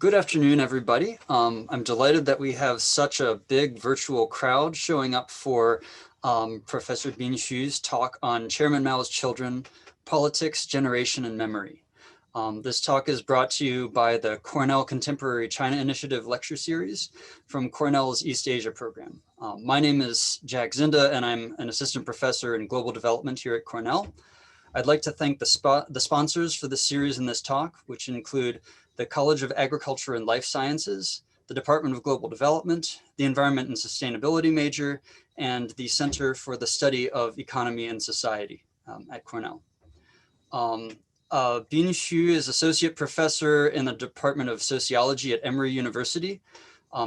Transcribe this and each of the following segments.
Good afternoon, everybody. I'm delighted that we have such a big virtual crowd showing up for Professor Bin Xu's talk on Chairman Mao's Children, Politics, Generation, and Memory. This talk is brought to you by the Cornell Contemporary China Initiative Lecture Series from Cornell's East Asia program. My name is Jack Zinda, and I'm an assistant professor in global development here at Cornell. I'd like to thank the sponsors for the series in this talk, which include the College of Agriculture and Life Sciences, the Department of Global Development, the Environment and Sustainability major, and the Center for the Study of Economy and Society at Cornell. Bin Xu is Associate Professor in the Department of Sociology at Emory University.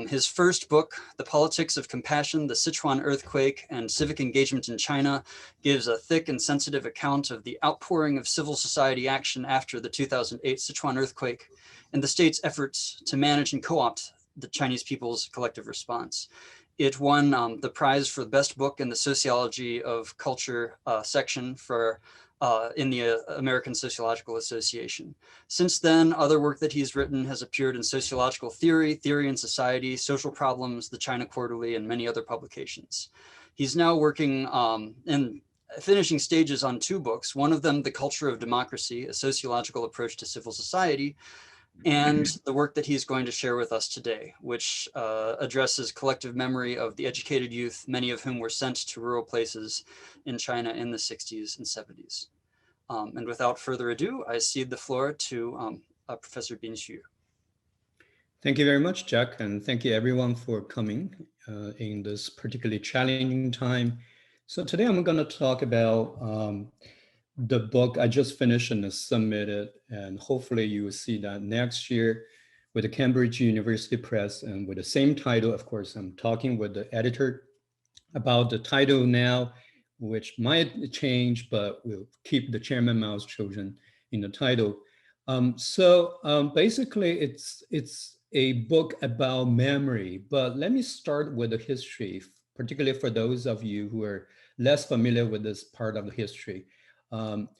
His first book, The Politics of Compassion, the Sichuan Earthquake, and Civic Engagement in China, gives a thick and sensitive account of the outpouring of civil society action after the 2008 Sichuan earthquake and the state's efforts to manage and co-opt the Chinese people's collective response. It won the prize for the best book in the Sociology of Culture section for in the American Sociological Association. Since then, other work that he's written has appeared in Sociological Theory, Theory and Society, Social Problems, the China Quarterly, and many other publications. He's now working in finishing stages on two books, one of them, The Culture of Democracy, a sociological approach to civil society, and the work that he's going to share with us today, which addresses collective memory of the educated youth, many of whom were sent to rural places in China in the 60s and 70s. And without further ado, I cede the floor to Professor Bin Xu. Thank you very much, Jack, and thank you everyone for coming in this particularly challenging time. So today I'm going to talk about the book I just finished and submitted, and hopefully you will see that next year with the Cambridge University Press and with the same title. Of course, I'm talking with the editor about the title now, which might change, but we'll keep the Chairman Mao's Children in the title. Basically, it's a book about memory, but let me start with the history, particularly for those of you who are less familiar with this part of the history.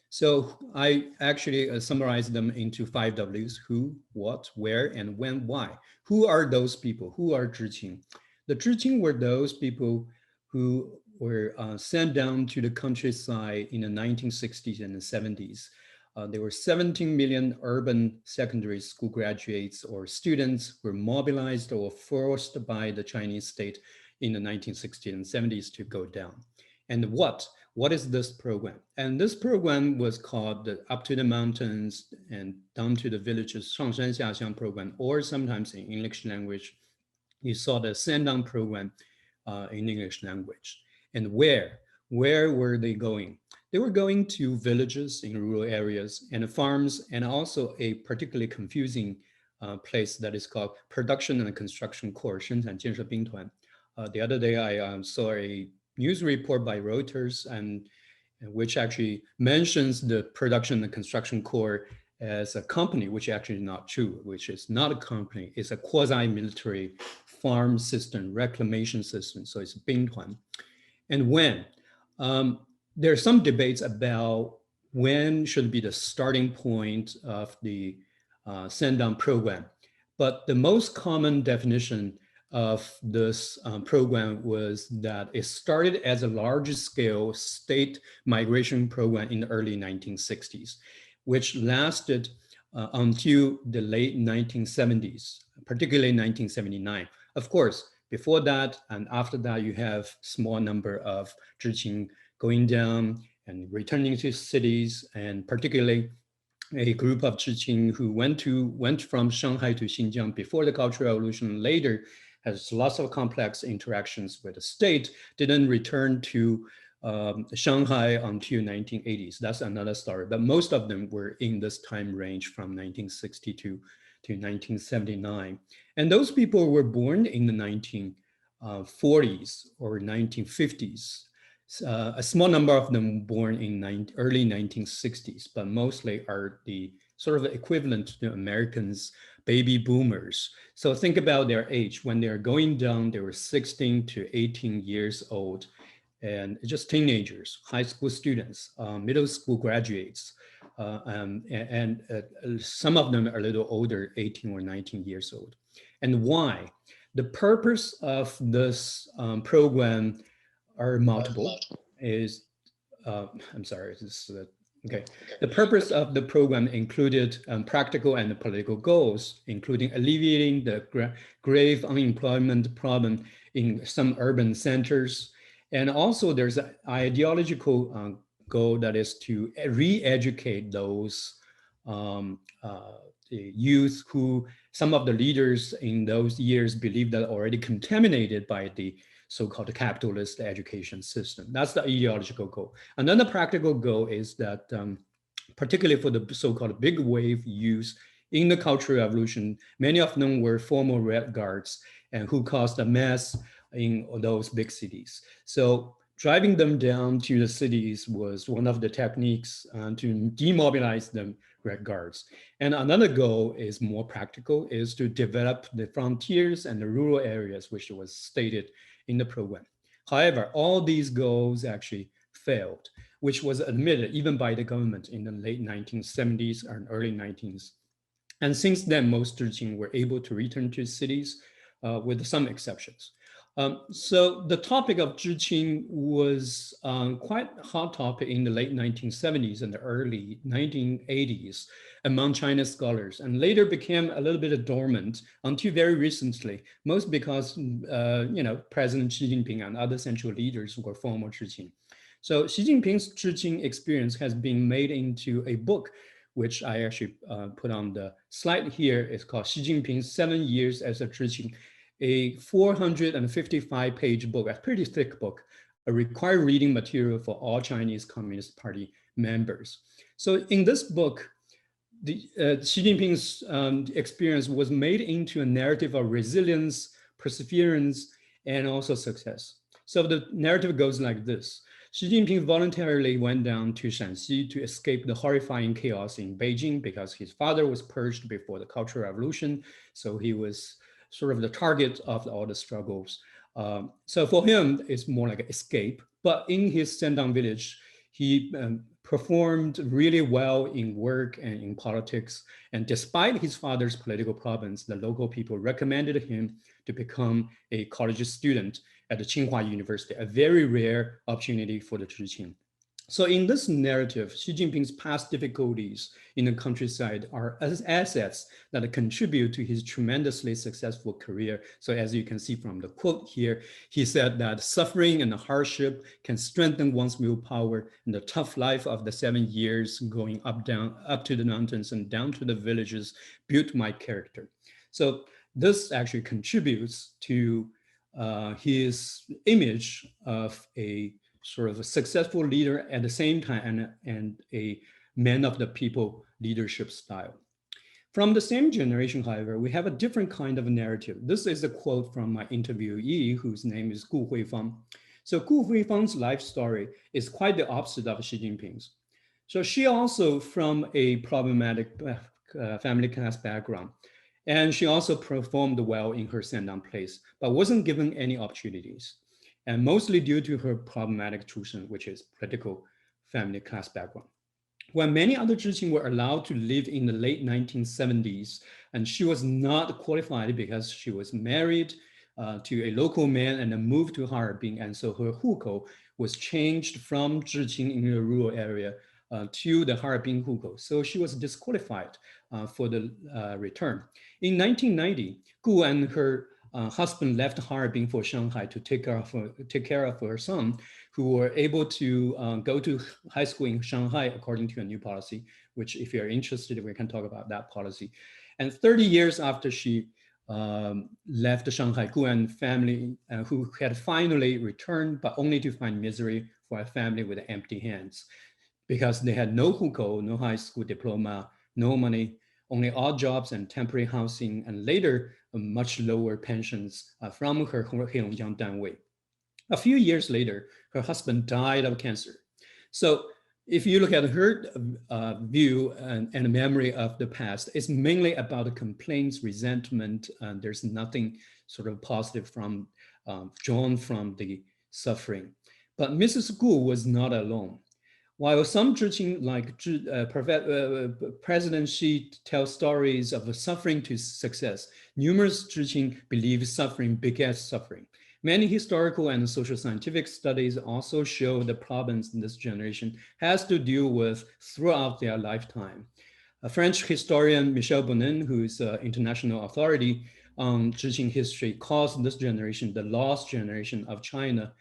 So I actually summarized them into 5 W's: who, what, where, and when, why. Who are those people? Who are zhiqing? The zhiqing were those people who were sent down to the countryside in the 1960s and the 70s. There were 17 million urban secondary school graduates or students who were mobilized or forced by the Chinese state in the 1960s and 70s to go down. And what is this program? And this program was called the Up to the Mountains and Down to the Villages 上山下乡 program, or sometimes in English language, you saw the Send Down program in English language. And where were they going? They were going to villages in rural areas and farms, and also a particularly confusing place that is called Production and Construction Corps, 生产建设兵团. The other day I saw a news report by Reuters, and which actually mentions the Production and Construction Corps as a company, which actually is not true, which is not a company. It's a quasi-military farm system, reclamation system. So it's Bingtuan. And when? There are some debates about when should be the starting point of the send-down program. But the most common definition of this program was that it started as a large-scale state migration program in the early 1960s, which lasted until the late 1970s, particularly 1979. Of course, before that and after that, you have small number of zhiqing going down and returning to cities, and particularly a group of zhiqing who went from Shanghai to Xinjiang before the Cultural Revolution, later has lots of complex interactions with the state, didn't return to Shanghai until 1980s. That's another story, but most of them were in this time range from 1962 to 1979. And those people were born in the 1940s or 1950s. A small number of them born in early 1960s, but mostly are the sort of equivalent to Americans' baby boomers. So think about their age. When they're going down, they were 16 to 18 years old, and just teenagers, high school students, middle school graduates. some of them are a little older, 18 or 19 years old. And why? The purpose of this program are multiple. Is I'm sorry, this is okay. The purpose of the program included practical and political goals, including alleviating the grave unemployment problem in some urban centers. And also there's an ideological goal that is to re-educate those um, uh, youth who some of the leaders in those years believed that already contaminated by the so-called capitalist education system. That's the ideological goal. And then the practical goal is that, particularly for the so-called big wave youth in the Cultural Revolution, many of them were former Red Guards and who caused a mess in those big cities. So driving them down to the cities was one of the techniques to demobilize the Red Guards. And another goal is more practical, is to develop the frontiers and the rural areas, which was stated in the program. However, all these goals actually failed, which was admitted even by the government in the late 1970s and early 19s. And since then, most zhiqing were able to return to cities with some exceptions. So the topic of zhiqing was quite a hot topic in the late 1970s and the early 1980s among Chinese scholars, and later became a little bit dormant until very recently, most because President Xi Jinping and other central leaders were former zhiqing. So Xi Jinping's zhiqing experience has been made into a book, which I actually put on the slide here. It's called Xi Jinping's 7 Years as a Zhiqing, a 455-page book, a pretty thick book, a required reading material for all Chinese Communist Party members. So in this book, Xi Jinping's experience was made into a narrative of resilience, perseverance, and also success. So the narrative goes like this. Xi Jinping voluntarily went down to Shanxi to escape the horrifying chaos in Beijing because his father was purged before the Cultural Revolution. So he was sort of the target of all the struggles. So for him, it's more like an escape. But in his Sendang village, he performed really well in work and in politics. And despite his father's political problems, the local people recommended him to become a college student at the Tsinghua University, a very rare opportunity for the zhiqing. So in this narrative, Xi Jinping's past difficulties in the countryside are assets that contribute to his tremendously successful career. So as you can see from the quote here, he said that suffering and hardship can strengthen one's willpower, and the tough life of the 7 years going up to the mountains and down to the villages built my character. So this actually contributes to his image of a sort of a successful leader at the same time and a man of the people leadership style. From the same generation, however, we have a different kind of narrative. This is a quote from my interviewee, whose name is Gu Huifang. So Gu Huifang's life story is quite the opposite of Xi Jinping's. So she also from a problematic family class background. And she also performed well in her Sendang place, but wasn't given any opportunities. And mostly due to her problematic Chushen, which is political family class background. When many other zhiqing were allowed to live in the late 1970s, and she was not qualified because she was married to a local man and then moved to Harbin, and so her hukou was changed from zhiqing in a rural area to the Harbin hukou. So she was disqualified for the return. In 1990, Gu and her husband left Harbin for Shanghai to take care of her son, who were able to go to high school in Shanghai according to a new policy, which if you're interested, we can talk about that policy. And 30 years after she left Shanghai, Gu and family who had finally returned, but only to find misery for a family with empty hands, because they had no hukou, no high school diploma, no money, only odd jobs and temporary housing, and later much lower pensions from her Heilongjiang Danwei. A few years later, her husband died of cancer. So if you look at her view and memory of the past, it's mainly about the complaints, resentment, and there's nothing sort of positive from drawn from the suffering. But Mrs. Gu was not alone. While some zhiqing, like President Xi, tell stories of suffering to success, numerous zhiqing believe suffering begets suffering. Many historical and social scientific studies also show the problems this generation has to deal with throughout their lifetime. A French historian, Michel Bonin, who is an international authority on zhiqing history, calls this generation the lost generation of China,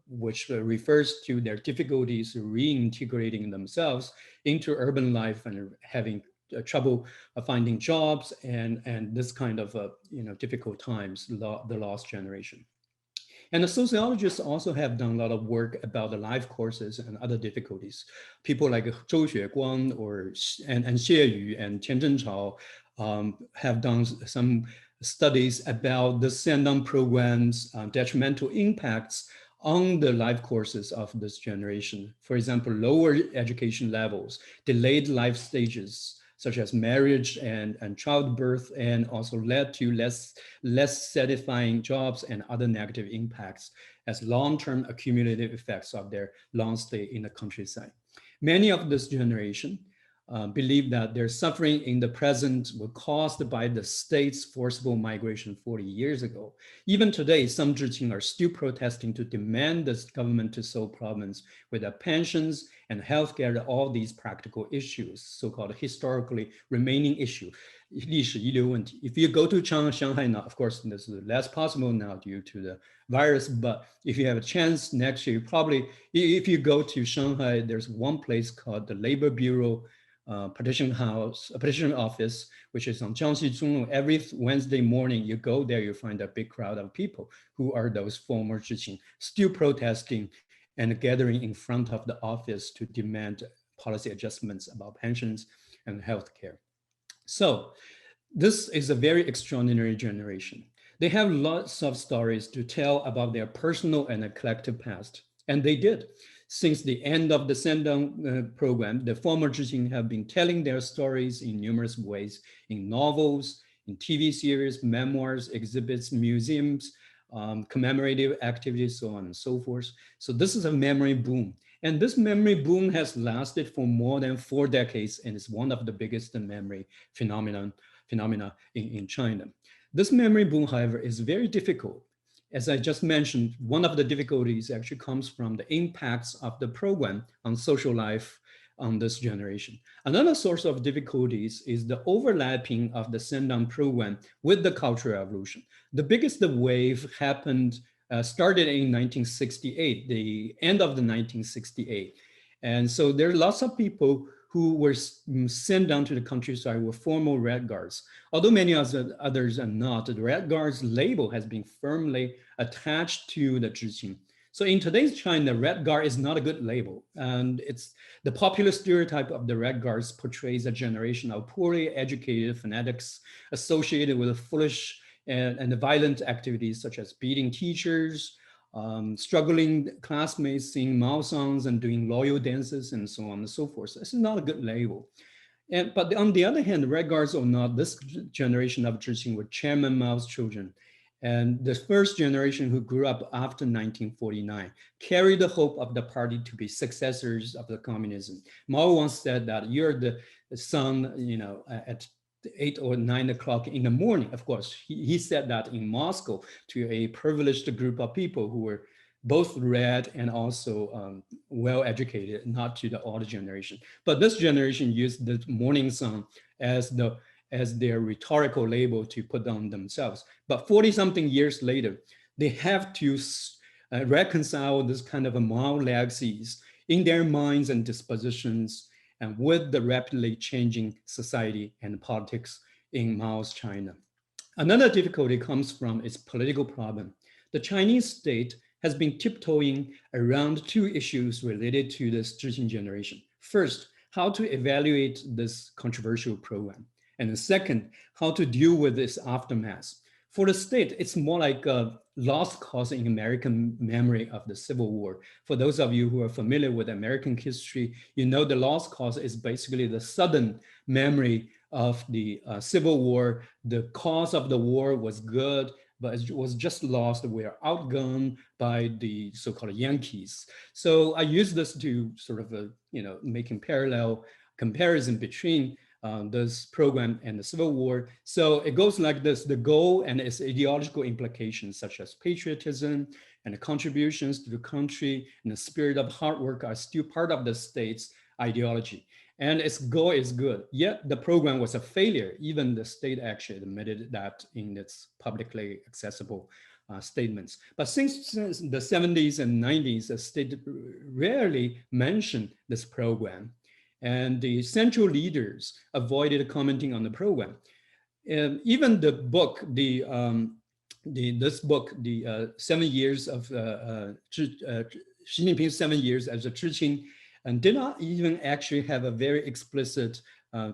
which refers to their difficulties reintegrating themselves into urban life and having trouble finding jobs and this kind of difficult times, the lost generation. And the sociologists also have done a lot of work about the life courses and other difficulties. People like Zhou Xueguang and Xie Yu and Qian Zhenchao have done some studies about the send-on programs' detrimental impacts on the life courses of this generation. For example, lower education levels, delayed life stages, such as marriage and childbirth, and also led to less satisfying jobs and other negative impacts as long-term accumulative effects of their long stay in the countryside. Many of this generation believe that their suffering in the present were caused by the state's forcible migration 40 years ago. Even today, some zhiqing are still protesting to demand the government to solve problems with their pensions and healthcare, all these practical issues, so-called historically remaining issue. 历史遗留问题. If you go to Shanghai now, of course, this is less possible now due to the virus, but if you have a chance next year, probably, if you go to Shanghai, there's one place called the Labor Bureau petition office, which is on Jiangxi Zhonglu. Every Wednesday morning, you go there, you find a big crowd of people who are those former zhiqing, still protesting and gathering in front of the office to demand policy adjustments about pensions and healthcare. So this is a very extraordinary generation. They have lots of stories to tell about their personal and collective past, and they did. Since the end of the send-down program, the former zhiqing have been telling their stories in numerous ways, in novels, in TV series, memoirs, exhibits, museums, commemorative activities, so on and so forth. So this is a memory boom. And this memory boom has lasted for more than 4 decades and is one of the biggest memory phenomena in China. This memory boom, however, is very difficult. As I just mentioned, one of the difficulties actually comes from the impacts of the program on social life on this generation. Another source of difficulties is the overlapping of the send-on program with the Cultural Revolution. The biggest wave started in 1968, the end of the 1968. And so there are lots of people who were sent down to the countryside with formal Red Guards. Although many others are not, the Red Guards label has been firmly attached to the zhiqing. So in today's China, Red Guard is not a good label. And it's the popular stereotype of the Red Guards portrays a generation of poorly educated fanatics associated with foolish and violent activities such as beating teachers, struggling classmates singing Mao songs and doing loyal dances and so on and so forth. This is not a good label. But on the other hand, Red Guards or not, this generation of zhiqing were Chairman Mao's children. And the first generation who grew up after 1949 carried the hope of the party to be successors of the communism. Mao once said that you're the son, at 8 or 9 o'clock in the morning. Of course, he said that in Moscow to a privileged group of people who were both read and also well-educated, not to the older generation. But this generation used the morning sun as their rhetorical label to put on themselves. But 40-something years later, they have to reconcile this kind of a Mao legacies in their minds and dispositions and with the rapidly changing society and politics in Mao's China. Another difficulty comes from its political problem. The Chinese state has been tiptoeing around 2 issues related to this zhiqing generation. First, how to evaluate this controversial program. And the second, how to deal with its aftermath. For the state, it's more like a lost cause in American memory of the Civil War. For those of you who are familiar with American history, you know the lost cause is basically the sudden memory of the Civil War. The cause of the war was good. but it was just lost. We are outgunned by the so-called Yankees. So I use this to sort of, making parallel comparison between this program and the Civil War. So it goes like this: the goal and its ideological implications, such as patriotism and the contributions to the country and the spirit of hard work, are still part of the state's ideology. And its goal is good. Yet the program was a failure. Even the state actually admitted that in its publicly accessible statements. But since the 70s and 90s, the state rarely mentioned this program. And the central leaders avoided commenting on the program. And even the book, this book, the 7 years of Xi Jinping's 7 years as a zhiqing, and did not even actually have a very explicit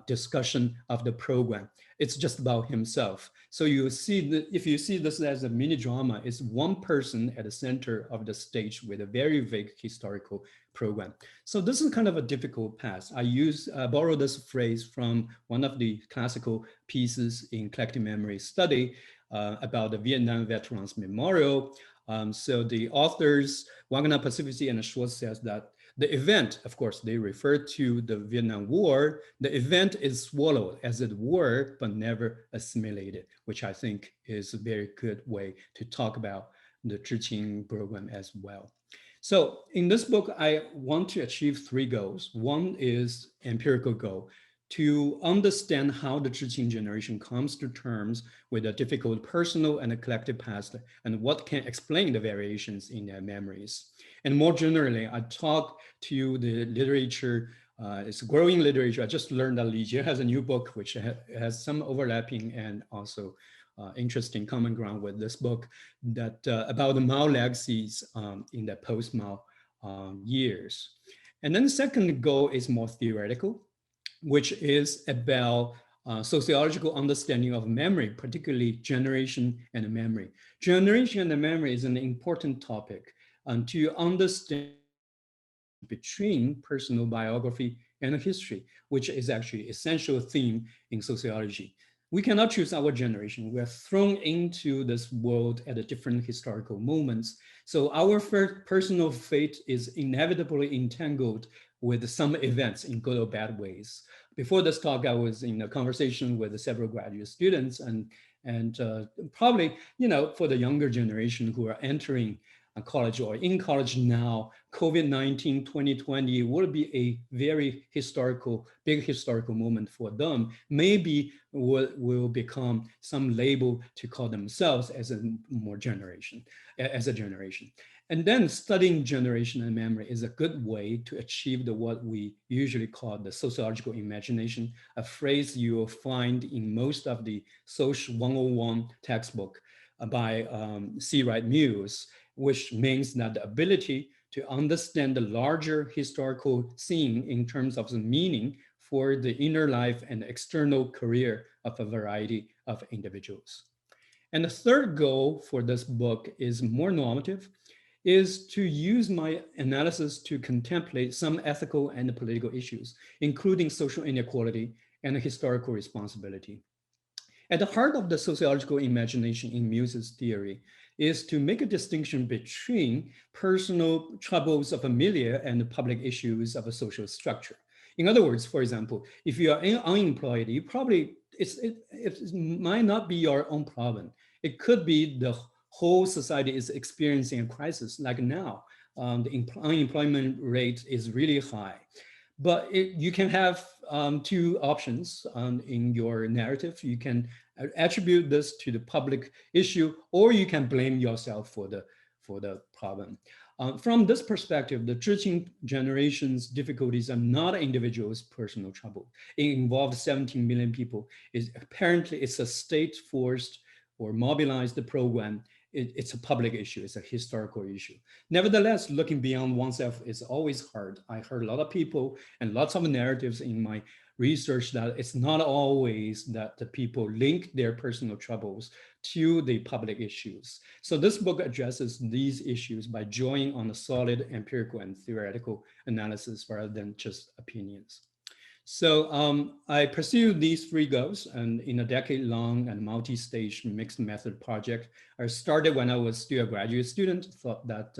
discussion of the program. It's just about himself. So you see that if you see this as a mini drama, it's one person at the center of the stage with a very vague historical program. So this is kind of a difficult path. I borrow this phrase from one of the classical pieces in collective memory study about the Vietnam Veterans Memorial. So the authors, Wagner, Pacifici, and Schwartz says that the event, of course, they refer to the Vietnam War. The event is swallowed, as it were, but never assimilated, which I think is a very good way to talk about the zhiqing program as well. So in this book, I want to achieve three goals. One is empirical goal, to understand how the zhiqing generation comes to terms with a difficult personal and a collective past, and what can explain the variations in their memories. And more generally, I talk to the literature. It's growing literature. I just learned that Li Jie has a new book, which has some overlapping and also interesting common ground with this book, that about the Mao legacies in the post-Mao years. And then the second goal is more theoretical, which is about sociological understanding of memory, particularly generation and memory. Generation and memory is an important topic to understand between personal biography and history, which is actually essential theme in sociology. We cannot choose our generation. We are thrown into this world at a different historical moments. So our first personal fate is inevitably entangled with some events in good or bad ways. Before this talk, I was in a conversation with several graduate students, and probably, for the younger generation who are entering college or in college now, COVID-19 2020 will be a very big historical moment for them. Maybe will become some label to call themselves as a generation. And then studying generation and memory is a good way to achieve what we usually call the sociological imagination, a phrase you will find in most of the Social 101 textbook by C. Wright Mills, which means that the ability to understand the larger historical scene in terms of the meaning for the inner life and external career of a variety of individuals. And the third goal for this book is more normative, is to use my analysis to contemplate some ethical and political issues, including social inequality and historical responsibility. At the heart of the sociological imagination in Mills's theory is to make a distinction between personal troubles of familia and the public issues of a social structure. In other words, for example, if you are unemployed, you probably, it might not be your own problem. It could be the whole society is experiencing a crisis like now. The unemployment rate is really high. But you can have two options in your narrative. You can attribute this to the public issue, or you can blame yourself for the problem. From this perspective, the zhiqing generation's difficulties are not individuals' personal trouble. It involves 17 million people. It's a state-forced or mobilized program. It's a public issue. It's a historical issue. Nevertheless, looking beyond oneself is always hard. I heard a lot of people and lots of narratives in my research that it's not always that the people link their personal troubles to the public issues. So this book addresses these issues by drawing on a solid empirical and theoretical analysis rather than just opinions. So I pursued these three goals, and in a decade-long and multi-stage mixed method project, I started when I was still a graduate student. Thought that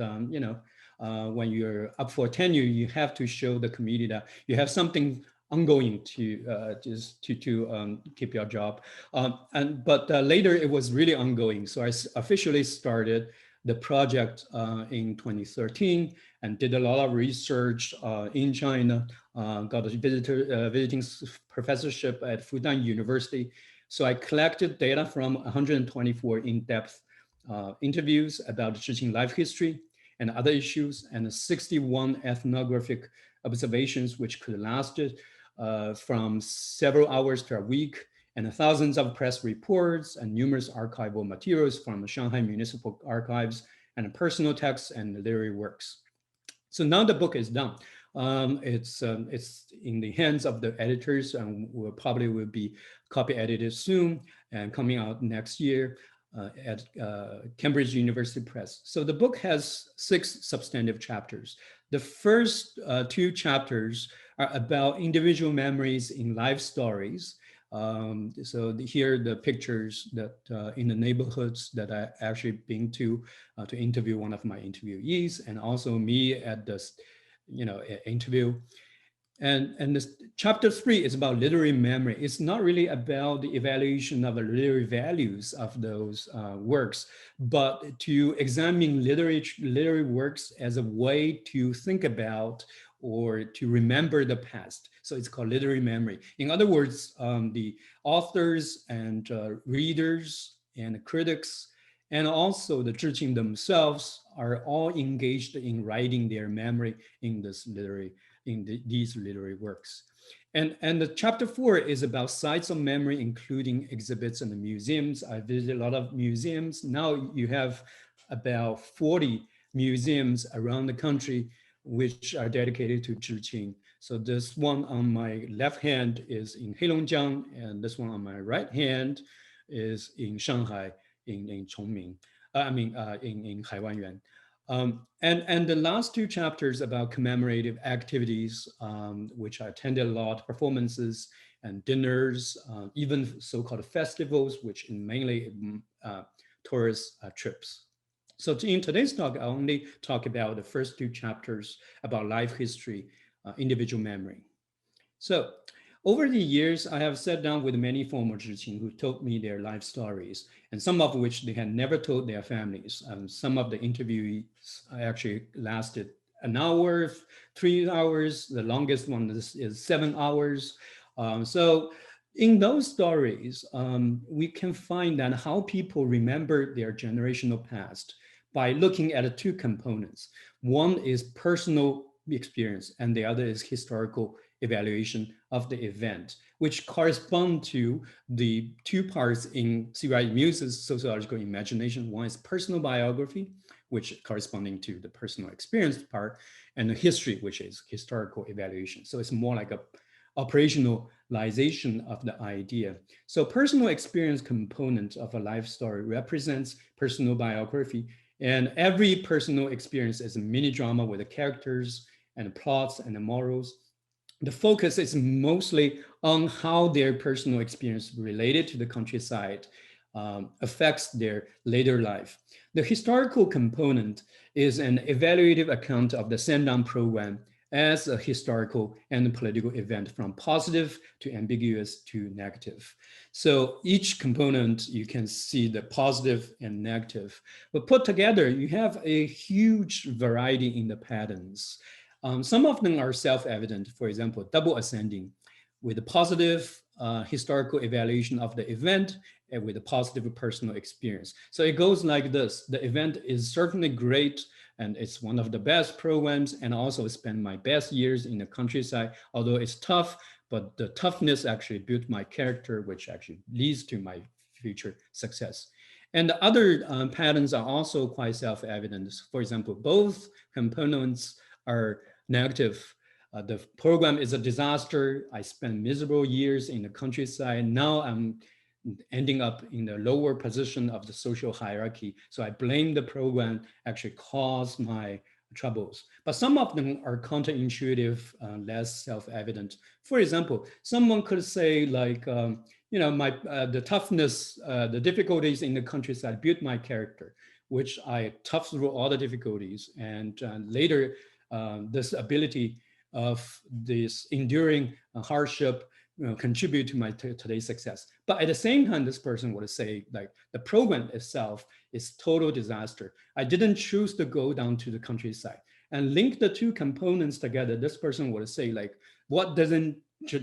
when you're up for tenure, you have to show the community that you have something ongoing to just to keep your job. But later it was really ongoing, so I officially started the project in 2013 and did a lot of research in China, got a visiting professorship at Fudan University. So I collected data from 124 in-depth interviews about zhiqing life history and other issues, and 61 ethnographic observations, which could last from several hours to a week, and thousands of press reports and numerous archival materials from the Shanghai Municipal Archives and personal texts and literary works. So now the book is done. It's in the hands of the editors and will be copy edited soon and coming out next year at Cambridge University Press. So the book has 6 substantive chapters. The first 2 chapters are about individual memories in life stories. Here are the pictures that in the neighborhoods that I actually been to interview one of my interviewees, and also me at this, interview. And this chapter 3 is about literary memory. It's not really about the evaluation of the literary values of those works, but to examine literary works as a way to think about or to remember the past. So it's called literary memory. In other words, the authors and readers and critics and also the zhiqing themselves are all engaged in writing their memory in these literary works. And the chapter 4 is about sites of memory, including exhibits and museums. I visited a lot of museums. Now you have about 40 museums around the country which are dedicated to zhiqing. So this one on my left hand is in Heilongjiang, and this one on my right hand is in Shanghai, in Chongming. In Haiwanyuan. And the last 2 chapters about commemorative activities, which I attended a lot, performances and dinners, even so-called festivals, which in mainly tourist trips. So in today's talk, I only talk about the first 2 chapters about life history, individual memory. So over the years, I have sat down with many former zhiqing who told me their life stories, and some of which they had never told their families. Some of the interviews actually lasted an hour, 3 hours. The longest one is 7 hours. So in those stories, we can find that how people remember their generational past by looking at 2 components. One is personal experience, and the other is historical evaluation of the event, which correspond to the 2 parts in C.Y. Muse's sociological imagination. One is personal biography, which corresponding to the personal experience part, and the history, which is historical evaluation. So it's more like a operationalization of the idea. So personal experience component of a life story represents personal biography, and every personal experience is a mini drama with the characters and plots and the morals. The focus is mostly on how their personal experience related to the countryside affects their later life. The historical component is an evaluative account of the send-down program as a historical and political event, from positive to ambiguous to negative. So each component, you can see the positive and negative, but put together, you have a huge variety in the patterns. Some of them are self-evident, for example, double ascending with a positive historical evaluation of the event and with a positive personal experience. So it goes like this. The event is certainly great, and it's one of the best programs, and also spent my best years in the countryside, although it's tough, but the toughness actually built my character, which actually leads to my future success. And the other patterns are also quite self-evident. For example, both components are negative. The program is a disaster. I spent miserable years in the countryside. Now I'm ending up in the lower position of the social hierarchy. So I blame the program actually caused my troubles. But some of them are counterintuitive, less self-evident. For example, someone could say like, my the toughness, the difficulties in the countryside built my character, which I tough through all the difficulties, and later this ability of this enduring hardship contribute to my today's success. But at the same time, this person would say like the program itself is total disaster. I didn't choose to go down to the countryside and link the two components together. This person would say like, what doesn't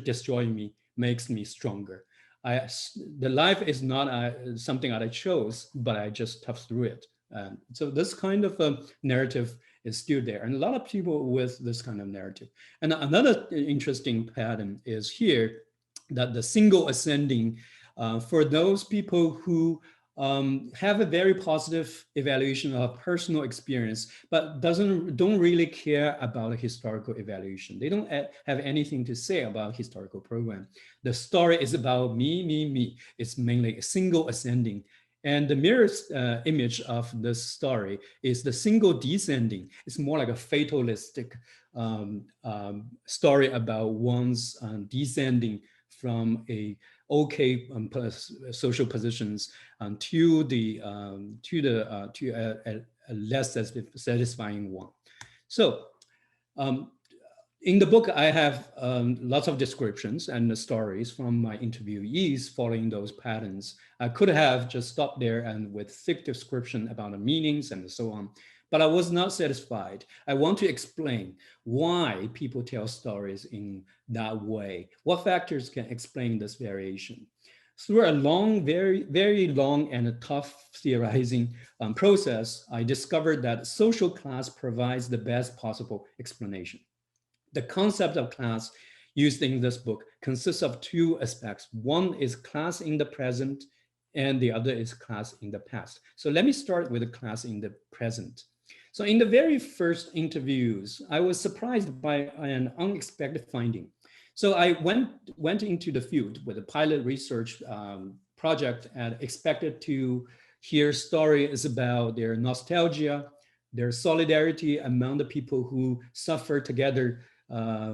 destroy me makes me stronger. The life is not something that I chose, but I just tough through it. So this kind of narrative is still there, and a lot of people with this kind of narrative. And another interesting pattern is here that the single ascending for those people who have a very positive evaluation of personal experience, but don't really care about a historical evaluation. They don't have anything to say about historical program. The story is about me, me, me. It's mainly a single ascending. And the mirror image of this story is the single descending. It's more like a fatalistic story about one's descending from a okay social positions to a less satisfying one. So in the book, I have lots of descriptions and the stories from my interviewees following those patterns. I could have just stopped there and with thick description about the meanings and so on, but I was not satisfied. I want to explain why people tell stories in that way. What factors can explain this variation? Through a long, very, very long and a tough theorizing process, I discovered that social class provides the best possible explanation. The concept of class used in this book consists of two aspects. One is class in the present, and the other is class in the past. So let me start with the class in the present. So in the very first interviews, I was surprised by an unexpected finding. So I went into the field with a pilot research project and expected to hear stories about their nostalgia, their solidarity among the people who suffer together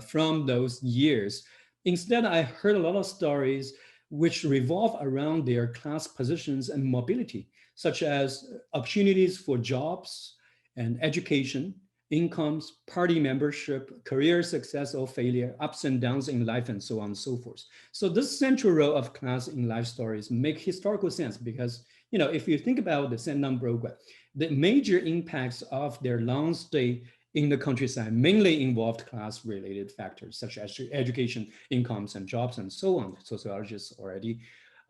from those years. Instead, I heard a lot of stories which revolve around their class positions and mobility, such as opportunities for jobs and education, incomes, party membership, career success or failure, ups and downs in life, and so on and so forth. So this central role of class in life stories make historical sense because, if you think about the Sendam program, the major impacts of their long stay in the countryside mainly involved class-related factors such as education, incomes, and jobs, and so on. Sociologists already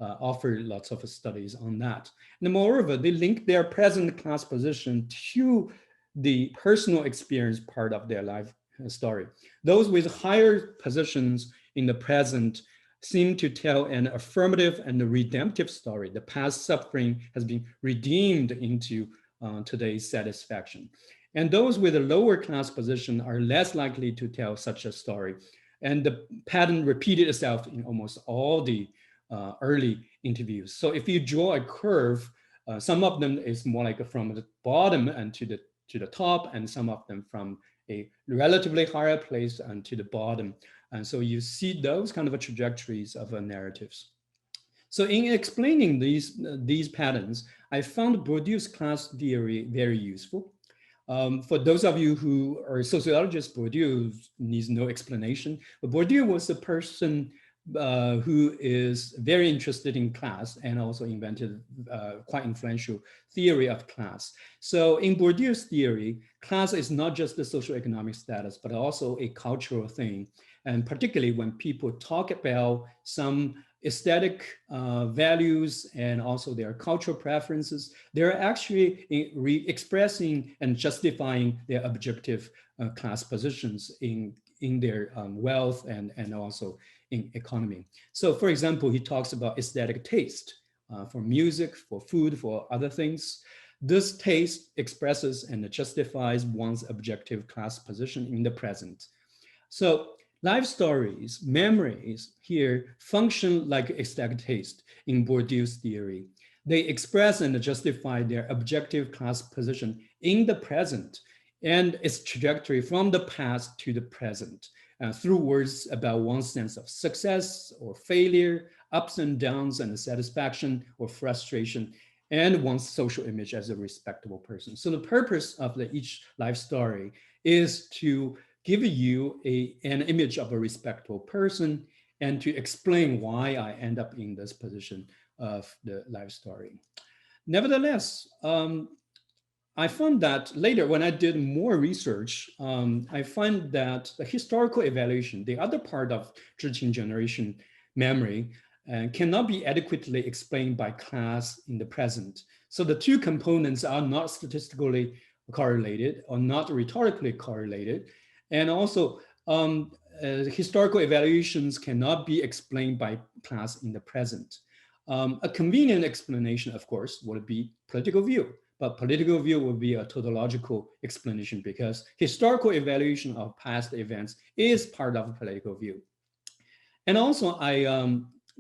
offer lots of studies on that. And moreover, they link their present class position to the personal experience part of their life story. Those with higher positions in the present seem to tell an affirmative and a redemptive story. The past suffering has been redeemed into today's satisfaction. And those with a lower class position are less likely to tell such a story. And the pattern repeated itself in almost all the early interviews. So if you draw a curve, some of them is more like from the bottom and to the top, and some of them from a relatively higher place and to the bottom. And so you see those kind of trajectories of narratives. So in explaining these patterns, I found Bourdieu's class theory very useful. For those of you who are sociologists, Bourdieu needs no explanation. But Bourdieu was a person who is very interested in class and also invented quite influential theory of class. So in Bourdieu's theory, class is not just the socioeconomic status, but also a cultural thing. And particularly when people talk about some aesthetic values and also their cultural preferences, they're actually expressing and justifying their objective class positions in their wealth and also in economy. So for example, he talks about aesthetic taste for music, for food, for other things. This taste expresses and justifies one's objective class position in the present. So life stories, memories here function like aesthetic taste in Bourdieu's theory. They express and justify their objective class position in the present. and its trajectory from the past to the present through words about one's sense of success or failure, ups and downs, and satisfaction or frustration, and one's social image as a respectable person. So the purpose of each life story is to give you an image of a respectable person and to explain why I end up in this position of the life story. Nevertheless, I found that later when I did more research, I find that the historical evaluation, the other part of zhiqing generation memory, cannot be adequately explained by class in the present. So the two components are not statistically correlated or not rhetorically correlated. And also, historical evaluations cannot be explained by class in the present. A convenient explanation, of course, would be political view. But political view will be a tautological explanation because historical evaluation of past events is part of political view. And also, I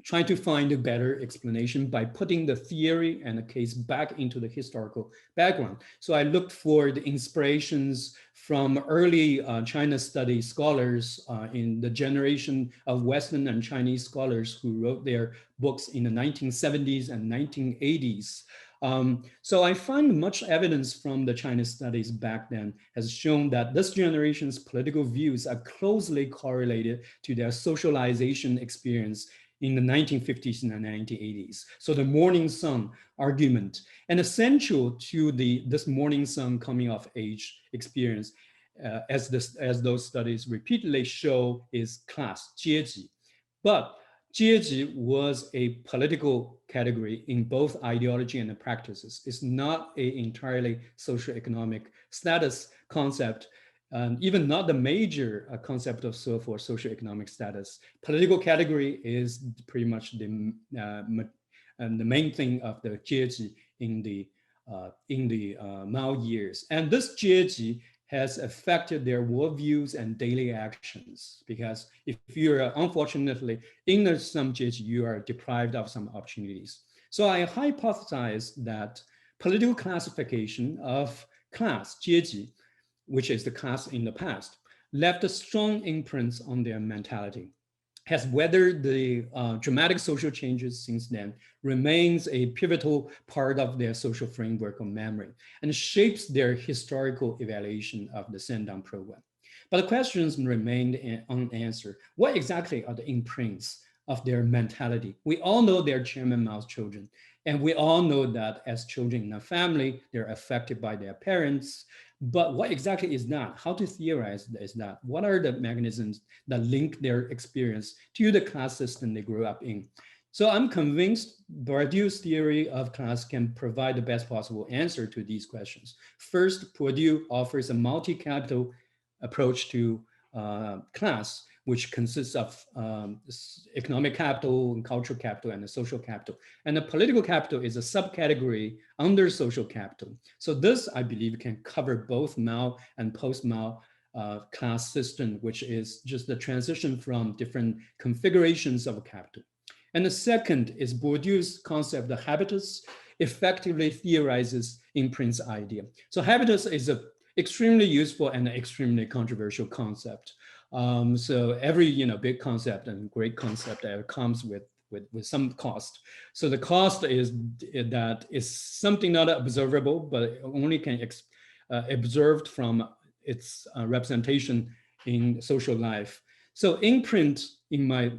try to find a better explanation by putting the theory and the case back into the historical background. So I looked for the inspirations from early China study scholars in the generation of Western and Chinese scholars who wrote their books in the 1970s and 1980s. So I find much evidence from the China studies back then has shown that this generation's political views are closely correlated to their socialization experience in the 1950s and the 1980s. So the morning sun argument, and essential to this morning sun coming of age experience, as those studies repeatedly show, is class, 阶级. But 阶级 was a political category in both ideology and the practices. It's not an entirely socioeconomic status concept, even not the major concept of for socioeconomic status. Political category is pretty much the main thing of the 阶级in the Mao years. And this 阶级 has affected their worldviews and daily actions. Because if you're unfortunately in some JG, you are deprived of some opportunities. So I hypothesize that political classification of class, 阶级, which is the class in the past, left a strong imprints on their mentality. Has weathered the dramatic social changes since then, remains a pivotal part of their social framework of memory, and shapes their historical evaluation of the send-down program. But the questions remained unanswered. What exactly are the imprints of their mentality? We all know they're Chairman Mao's children, and we all know that as children in a family, they're affected by their parents. But what exactly is that? How to theorize is that? What are the mechanisms that link their experience to the class system they grew up in? So I'm convinced Bourdieu's theory of class can provide the best possible answer to these questions. First, Bourdieu offers a multi-capital approach to class, which consists of economic capital and cultural capital and the social capital. And the political capital is a subcategory under social capital. So this, I believe, can cover both Mao and post-Mao class system, which is just the transition from different configurations of capital. And the second is Bourdieu's concept of habitus effectively theorizes imprints idea. So habitus is an extremely useful and extremely controversial concept. So every big concept and great concept comes with some cost. So the cost is that it's something not observable, but only can observed from its representation in social life. So imprint in my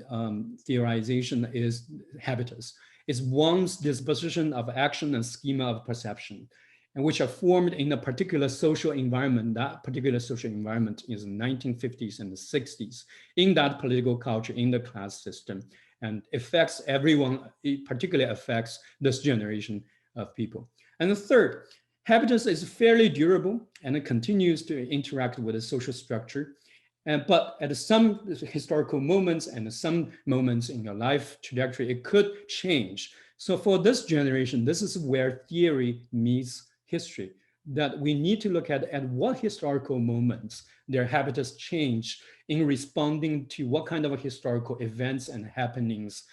theorization is habitus. It's one's disposition of action and schema of perception, and which are formed in a particular social environment. That particular social environment is the 1950s and the 60s, in that political culture, in the class system, and affects everyone. It particularly affects this generation of people. And the third, habitus is fairly durable, and it continues to interact with the social structure. But at some historical moments and some moments in your life trajectory, it could change. So for this generation, this is where theory meets history, that we need to look at what historical moments their habitus change in responding to what kind of historical events and happenings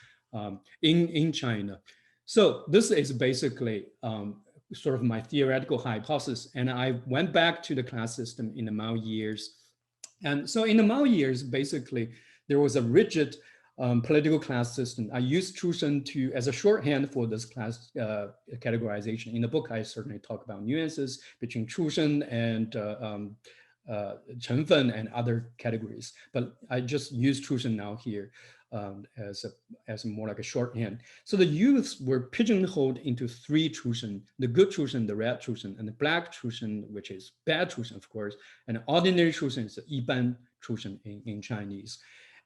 in China. So this is basically sort of my theoretical hypothesis. And I went back to the class system in the Mao years. And so in the Mao years, basically, there was a rigid political class system. I used Chushen to as a shorthand for this class categorization. In the book, I certainly talk about nuances between Chushen and Chenfen and other categories, but I just use Chushen now here as more like a shorthand. So the youths were pigeonholed into three Chushen: the good Chushen, the red Chushen, and the black Chushen, which is bad Chushen, of course, and ordinary Chushen is the 一般 Chushen in Chinese.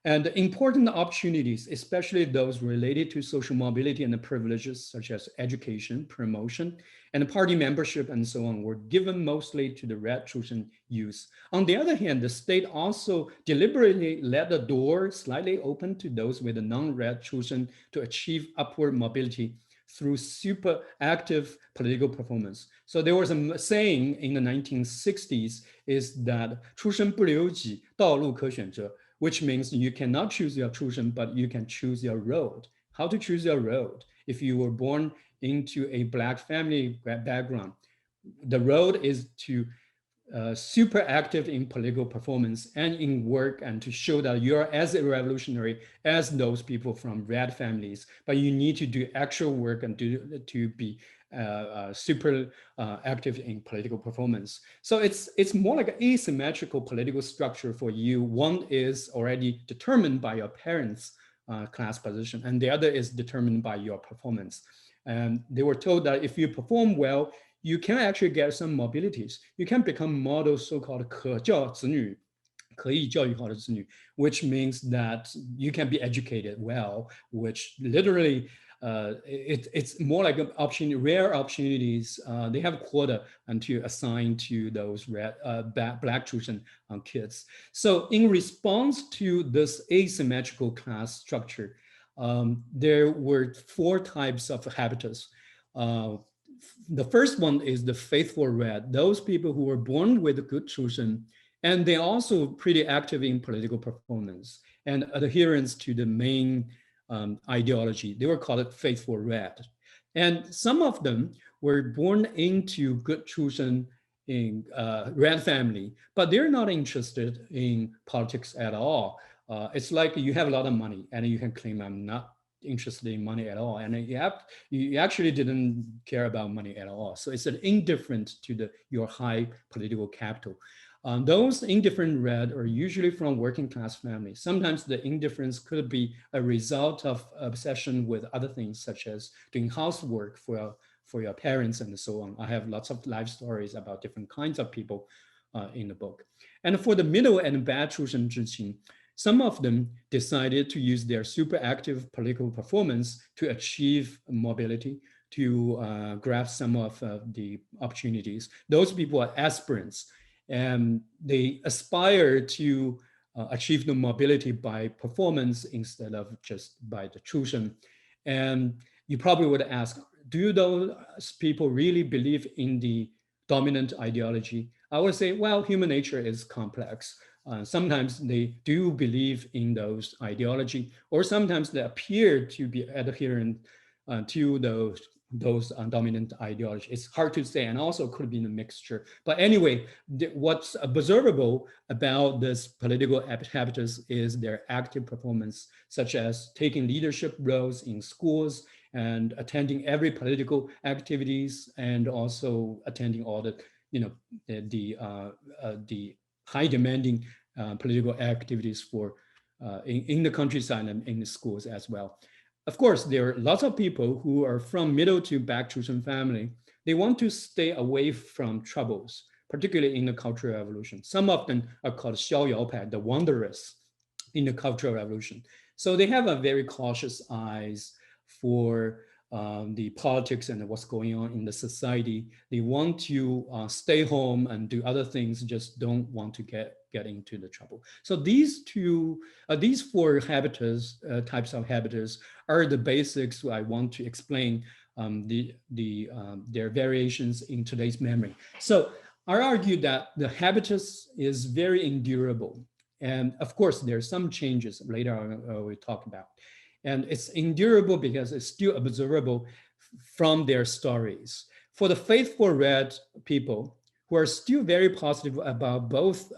And important opportunities, especially those related to social mobility and the privileges such as education, promotion, and party membership and so on, were given mostly to the red Chushen youth. On the other hand, the state also deliberately let the door slightly open to those with a non-red Chushen to achieve upward mobility through super active political performance. So there was a saying in the 1960s is that 出身不留己，道路可选择, which means you cannot choose your 出身, but you can choose your road. How to choose your road? If you were born into a black family background, the road is to super active in political performance and in work, and to show that you're as revolutionary as those people from red families, but you need to do actual work and to be super active in political performance. So it's more like an asymmetrical political structure for you. One is already determined by your parents' class position, and the other is determined by your performance. And they were told that if you perform well, you can actually get some mobilities. You can become model so-called 可教子女, 可以教育好的子女, which means that you can be educated well, which literally it's more like an option, rare opportunities. They have quota and to assign to those black children kids. So in response to this asymmetrical class structure, there were four types of habitus. The first one is the faithful red, those people who were born with good children, and they're also pretty active in political performance and adherence to the main ideology. They were called faithful red. And some of them were born into good children in red family, but they're not interested in politics at all. It's like you have a lot of money and you can claim I'm not interested in money at all, and you actually didn't care about money at all. So it's an indifferent to your high political capital. Those indifferent red are usually from working class families. Sometimes the indifference could be a result of obsession with other things, such as doing housework for your parents and so on. I have lots of life stories about different kinds of people in the book. And for the middle and bad Chushen zhiqing, some of them decided to use their super active political performance to achieve mobility, to grab some of the opportunities. Those people are aspirants, and they aspire to achieve the mobility by performance instead of just by the choosing. And you probably would ask, do those people really believe in the dominant ideology? I would say, well, human nature is complex. Sometimes they do believe in those ideology, or sometimes they appear to be adherent to those dominant ideology. It's hard to say, and also could be a mixture. But anyway, what's observable about this political habitus is their active performance, such as taking leadership roles in schools and attending every political activities, and also attending all the the high demanding political activities for in the countryside and in the schools as well. Of course, there are lots of people who are from middle to back Chushen family. They want to stay away from troubles, particularly in the Cultural Revolution. Some of them are called Xiaoyaopai, the wanderers in the Cultural Revolution. So they have a very cautious eyes for the politics and what's going on in the society. They want to stay home and do other things, just don't want to get into the trouble. So these four habitus, types of habitus are the basics I want to explain their variations in today's memory. So I argue that the habitus is very endurable. And of course, there are some changes later on we talk about. And it's endurable because it's still observable from their stories. For the faithful red people who are still very positive about both,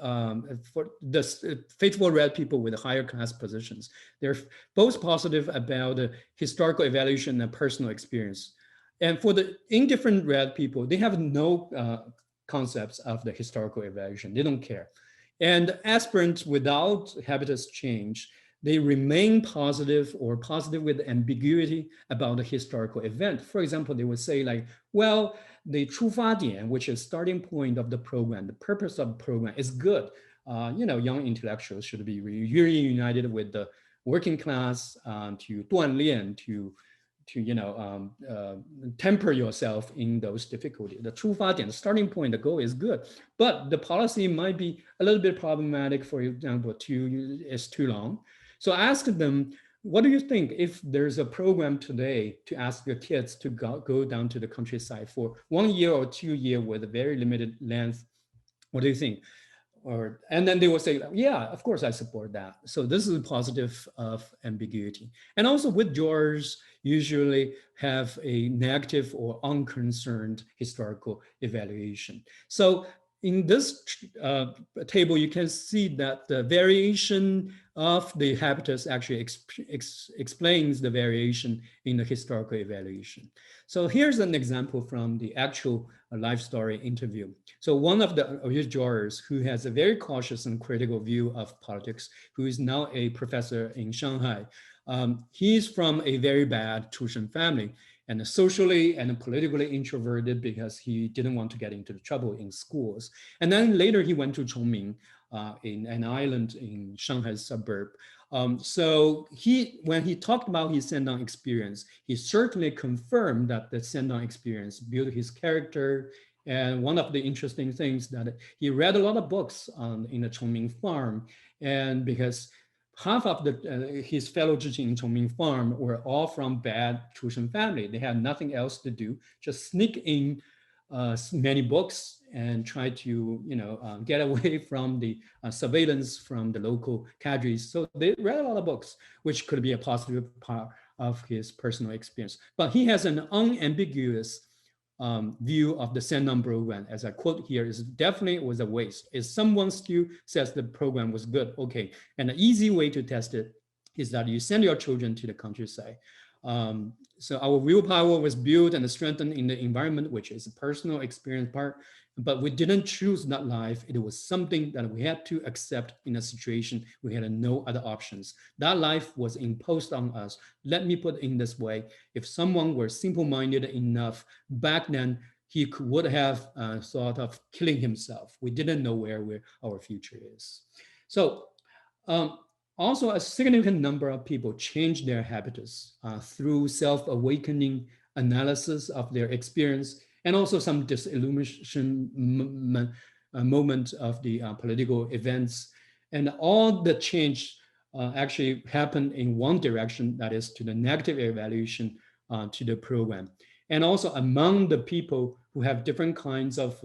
for the faithful red people with higher class positions, they're both positive about the historical evaluation and personal experience. And for the indifferent red people, they have no concepts of the historical evaluation. They don't care. And aspirants without habitus change, they remain positive or positive with ambiguity about the historical event. For example, they would say like, well, the 出发点, which is starting point of the program, the purpose of the program is good. Young intellectuals should be reunited with the working class to 锻炼, to temper yourself in those difficulties. The 出发点, the starting point, the goal is good, but the policy might be a little bit problematic. For example, it's too long. So I asked them, what do you think if there's a program today to ask your kids to go down to the countryside for 1 year or 2 years with a very limited length? What do you think? And then they will say, yeah, of course I support that. So this is positive of ambiguity. And also withdrawers usually have a negative or unconcerned historical evaluation. So in this table, you can see that the variation of the habitus actually explains the variation in the historical evaluation. So here's an example from the actual life story interview. So one of the withdrawers who has a very cautious and critical view of politics, who is now a professor in Shanghai, he's from a very bad Tushan family and socially and politically introverted because he didn't want to get into the trouble in schools. And then later he went to Chongming, in an island in Shanghai's suburb. So when he talked about his Sendang experience, he certainly confirmed that the Sendang experience built his character. And one of the interesting things that he read a lot of books in the Chongming farm, and because half of his fellow zhiqing in Chongming farm were all from bad Tushan family. They had nothing else to do, just sneak in many books and try to get away from the surveillance from the local cadres. So they read a lot of books, which could be a positive part of his personal experience. But he has an unambiguous view of the Sendang program, as I quote here, is definitely was a waste. If someone still says the program was good, okay. And the easy way to test it is that you send your children to the countryside. So our willpower was built and strengthened in the environment, which is a personal experience part, but we didn't choose that life. It was something that we had to accept in a situation we had no other options. That life was imposed on us. Let me put it in this way. If someone were simple-minded enough back then, he would have thought of killing himself. We didn't know where our future is. So also, a significant number of people change their habitus through self-awakening analysis of their experience, and also some disillusionment moment of the political events. And all the change actually happened in one direction, that is to the negative evaluation to the program. And also among the people who have different kinds of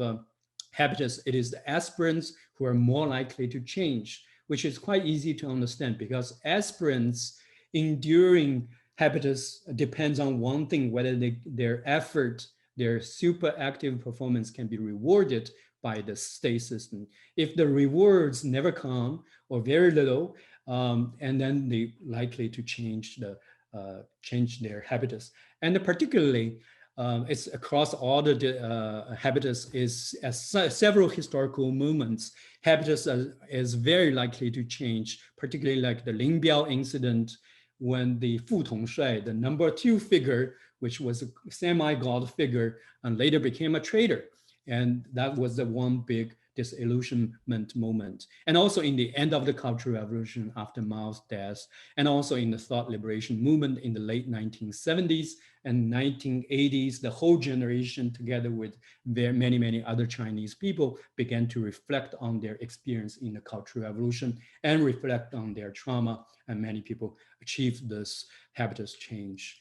habitus, it is the aspirants who are more likely to change, which is quite easy to understand because aspirants' enduring habitus depends on one thing, whether their effort, their super active performance can be rewarded by the state system. If the rewards never come or very little, and then they likely to change their habitus. And particularly, it's across all the habitus is several historical moments. Habitus is very likely to change, particularly like the Lingbiao incident when the Fu Tongshui, the number 2 figure, which was a semi-god figure, and later became a traitor. And that was the one big disillusionment moment. And also in the end of the Cultural Revolution after Mao's death, and also in the thought liberation movement in the late 1970s and 1980s, the whole generation together with many, many other Chinese people began to reflect on their experience in the Cultural Revolution and reflect on their trauma, and many people achieved this habitus change.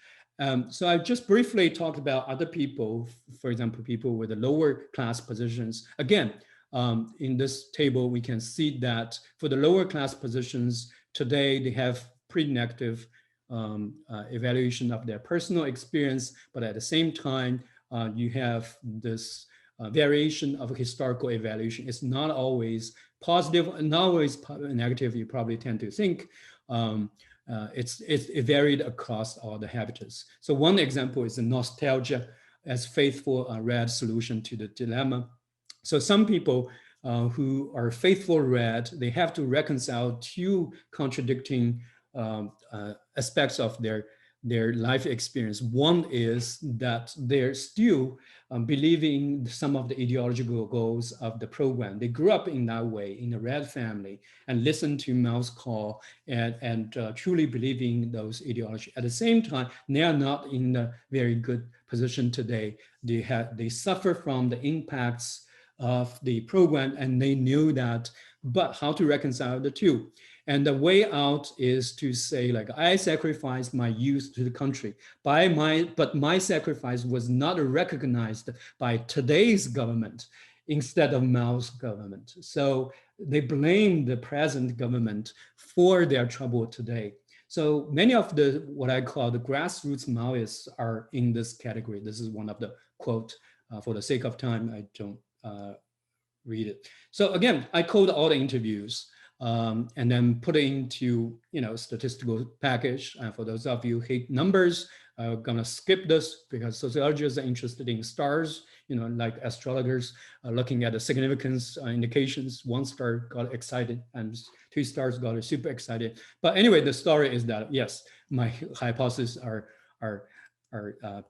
So I just briefly talked about other people, for example, people with the lower class positions. Again, in this table, we can see that for the lower class positions today, they have pretty negative evaluation of their personal experience, but at the same time, you have this variation of historical evaluation. It's not always positive, not always negative, you probably tend to think. Um, it varied across all the habitats. So one example is the nostalgia as faithful red solution to the dilemma. So some people who are faithful red, they have to reconcile two contradicting aspects of their life experience. One is that they're still believing some of the ideological goals of the program. They grew up in that way, in a red family, and listened to Mao's call and truly believing those ideologies. At the same time, they are not in a very good position today. They suffer from the impacts of the program, and they knew that, but how to reconcile the two? And the way out is to say, like, I sacrificed my youth to the country, but my sacrifice was not recognized by today's government instead of Mao's government. So they blame the present government for their trouble today. So many of the what I call the grassroots Maoists are in this category. This is one of the quote. For the sake of time, I don't read it. So again, I code all the interviews and then put it into statistical package. For those of you who hate numbers, I'm gonna skip this because sociologists are interested in stars. Like astrologers looking at the significance indications. 1 star got excited and 2 stars got super excited. But anyway, the story is that yes, my hypotheses are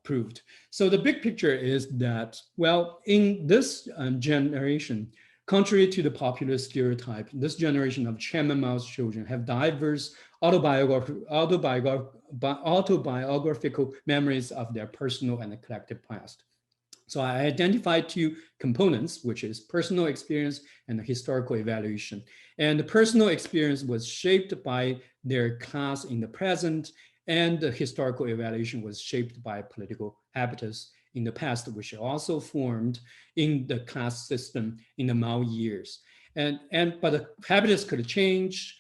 proved. So the big picture is that, well, in this generation, contrary to the popular stereotype, this generation of Chairman Mao's children have diverse autobiographical memories of their personal and collective past. So I identified 2 components, which is personal experience and historical evaluation. And the personal experience was shaped by their class in the present, and the historical evaluation was shaped by political habitus in the past, which also formed in the class system in the Mao years. But the habitus could change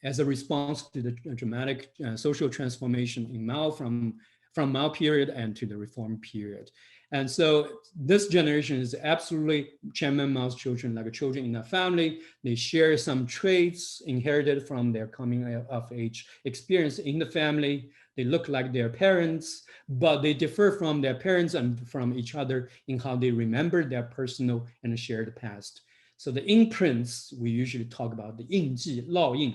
as a response to the dramatic social transformation in Mao from Mao period and to the reform period. And so this generation is absolutely Chairman Mao's children, like children in a family. They share some traits inherited from their coming of age experience in the family. They look like their parents, but they differ from their parents and from each other in how they remember their personal and shared past. So the imprints, we usually talk about the 印记, 烙印,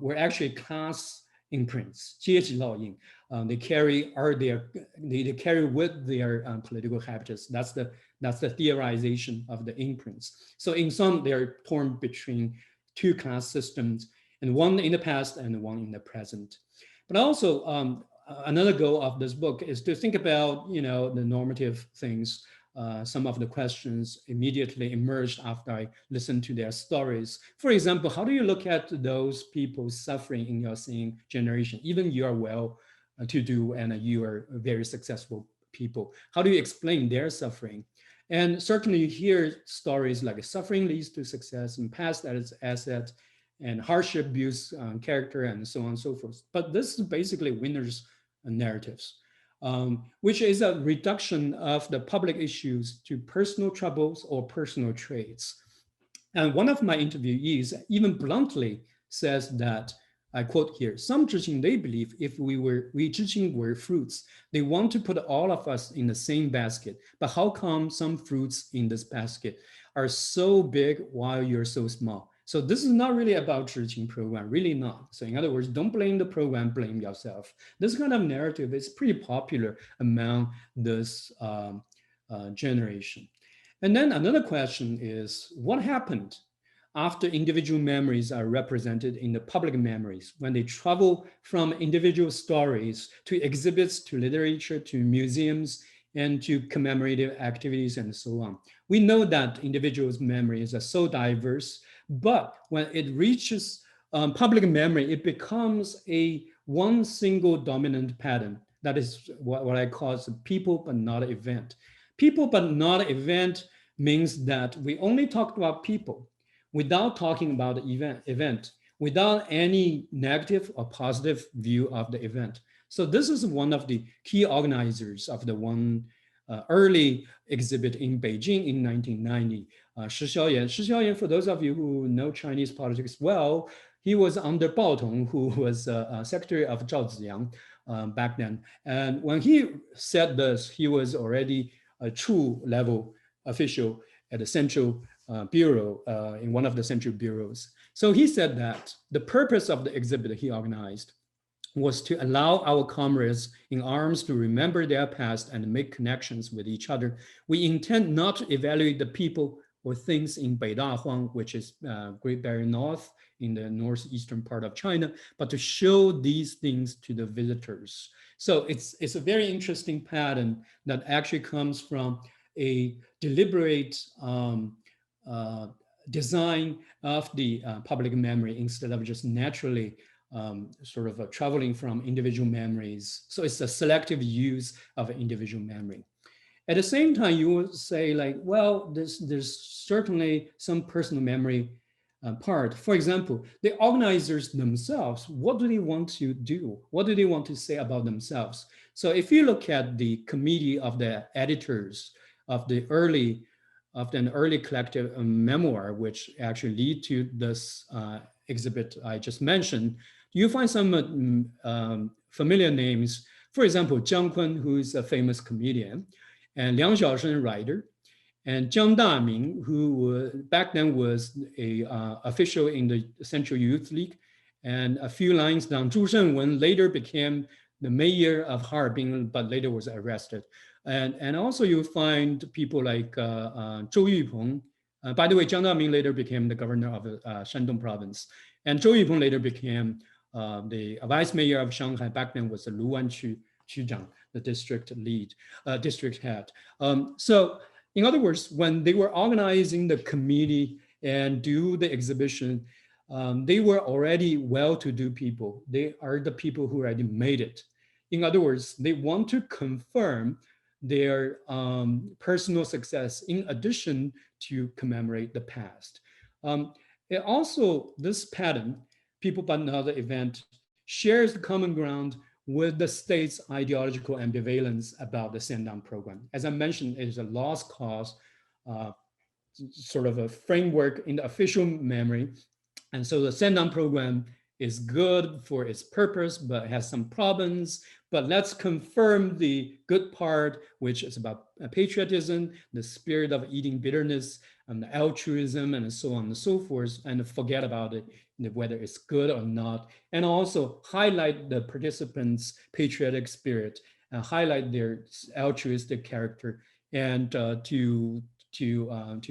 were actually class imprints, 阶级烙印. They carry with their political habitus. That's the theorization of the imprints. So in some, they're torn between 2 class systems, and one in the past and one in the present. But also another goal of this book is to think about the normative things. Some of the questions immediately emerged after I listened to their stories. For example, how do you look at those people suffering in your same generation, even you are well to do and you are very successful people? How do you explain their suffering? And certainly you hear stories like suffering leads to success and past as asset and hardship builds character and so on and so forth. But this is basically winners' narratives. Which is a reduction of the public issues to personal troubles or personal traits. And one of my interviewees even bluntly says that, I quote here, some zhiqing, they believe if we zhiqing were fruits, they want to put all of us in the same basket. But how come some fruits in this basket are so big while you're so small? So this is not really about zhiqing program, really not. So in other words, don't blame the program, blame yourself. This kind of narrative is pretty popular among this generation. And then another question is, what happened after individual memories are represented in the public memories, when they travel from individual stories to exhibits, to literature, to museums, and to commemorative activities and so on? We know that individuals' memories are so diverse, but when it reaches public memory, it becomes one single dominant pattern. That is what I call people but not event. People but not event means that we only talk about people without talking about the event, without any negative or positive view of the event. So this is one of the key organizers of the one early exhibit in Beijing in 1990. Shi Xiaoyan, for those of you who know Chinese politics well, he was under Bao Tong, who was secretary of Zhao Ziyang back then. And when he said this, he was already a true level official at the central bureau, in one of the central bureaus. So he said that the purpose of the exhibit he organized was to allow our comrades in arms to remember their past and make connections with each other. We intend not to evaluate the people or things in Beidahuang, which is Great Barrier North in the northeastern part of China, but to show these things to the visitors. So it's a very interesting pattern that actually comes from a deliberate design of the public memory instead of just naturally sort of traveling from individual memories. So it's a selective use of individual memory. At the same time, you would say like, well, there's certainly some personal memory part. For example, the organizers themselves, what do they want to do? What do they want to say about themselves? So if you look at the committee of the editors of an early collective memoir, which actually lead to this exhibit I just mentioned, you find some familiar names. For example, Jiang Kun, who is a famous comedian, and Liang Xiaoshen, writer, and Jiang Daming, who back then was a official in the Central Youth League, and a few lines down, Zhu Shenwen later became the mayor of Harbin, but later was arrested. And also you find people like Zhou Yupeng. By the way, Jiang Daming later became the governor of Shandong province. And Zhou Yupeng later became the vice mayor of Shanghai. Back then was the Luwan Quzhang, the district district head. So in other words, when they were organizing the committee and do the exhibition, they were already well-to-do people. They are the people who already made it. In other words, they want to confirm their personal success in addition to commemorate the past. It also, this pattern, people but another event, shares the common ground with the state's ideological ambivalence about the send-down program. As I mentioned, it is a lost cause, sort of a framework in the official memory. And so the send-down program is good for its purpose, but has some problems. But let's confirm the good part, which is about patriotism, the spirit of eating bitterness, and the altruism, and so on and so forth, and forget about it, whether it's good or not. And also highlight the participants' patriotic spirit and highlight their altruistic character, and to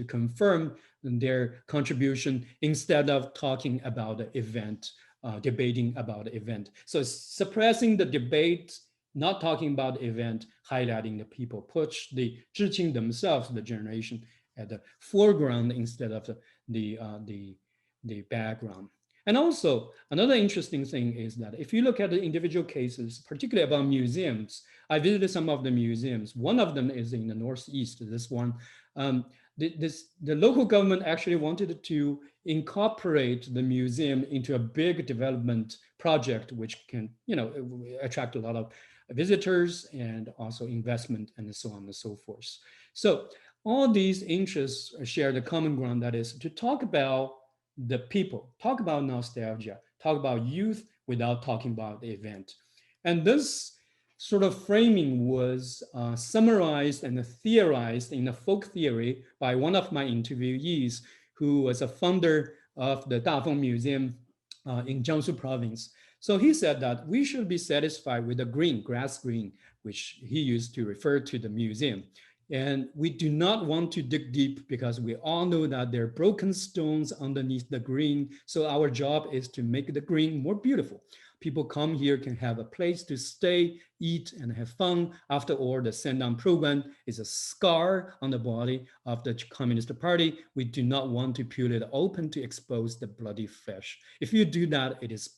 confirm their contribution instead of talking about the event, debating about the event. So it's suppressing the debate, not talking about the event, highlighting the people, push the zhiqing themselves, the generation, at the foreground instead of the background. And also, another interesting thing is that if you look at the individual cases, particularly about museums, I visited some of the museums. One of them is in the Northeast, this one. The local government actually wanted to incorporate the museum into a big development project, which can, attract a lot of visitors and also investment and so on and so forth. So all these interests share the common ground, that is to talk about the people, talk about nostalgia, talk about youth without talking about the event. And this sort of framing was summarized and theorized in a folk theory by one of my interviewees, who was a founder of the Dafeng Museum in Jiangsu province. So he said that we should be satisfied with the green, grass green, which he used to refer to the museum. And we do not want to dig deep because we all know that there are broken stones underneath the green. So our job is to make the green more beautiful. People come here can have a place to stay, eat, and have fun. After all, the send-down program is a scar on the body of the Communist Party. We do not want to peel it open to expose the bloody flesh. If you do that, it is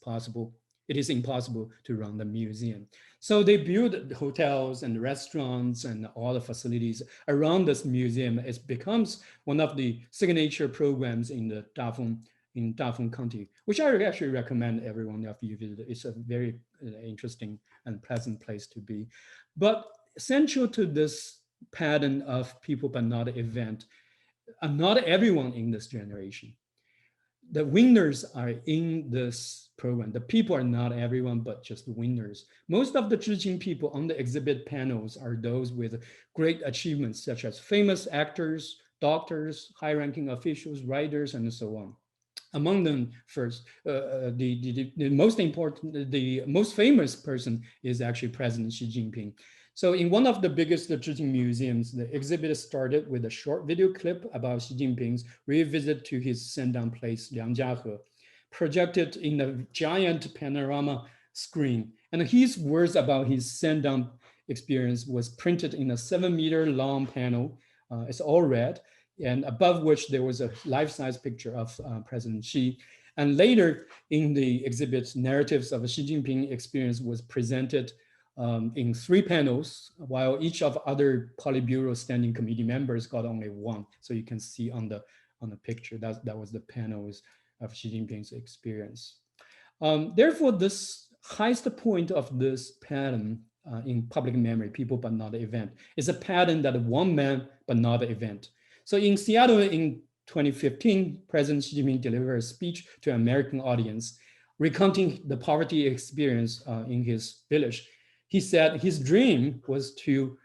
impossible to run the museum. So they build hotels and restaurants and all the facilities around this museum. It becomes one of the signature programs in the Dafeng County, which I actually recommend everyone if you visit. It's a very interesting and pleasant place to be. But central to this pattern of people but not event. Not everyone in this generation. The winners are in this program. The people are not everyone, but just the winners. Most of the zhiqing people on the exhibit panels are those with great achievements, such as famous actors, doctors, high-ranking officials, writers, and so on. Among them, first, the most important, the most famous person is actually President Xi Jinping. So in one of the biggest Zhiqing museums, the exhibit started with a short video clip about Xi Jinping's revisit to his Sandown place, Liangjiahe, projected in a giant panorama screen. And his words about his Sandown experience was printed in a 7-meter long panel. It's all red, and above which there was a life-size picture of President Xi. And later in the exhibit, narratives of Xi Jinping experience was presented in 3 panels, while each of other Politburo Standing Committee members got only 1. So you can see on the picture, that was the panels of Xi Jinping's experience. Therefore, this highest point of this pattern in public memory, people but not event, is a pattern that one man but not event. So in Seattle in 2015, President Xi Jinping delivered a speech to an American audience recounting the poverty experience in his village. He said his dream was to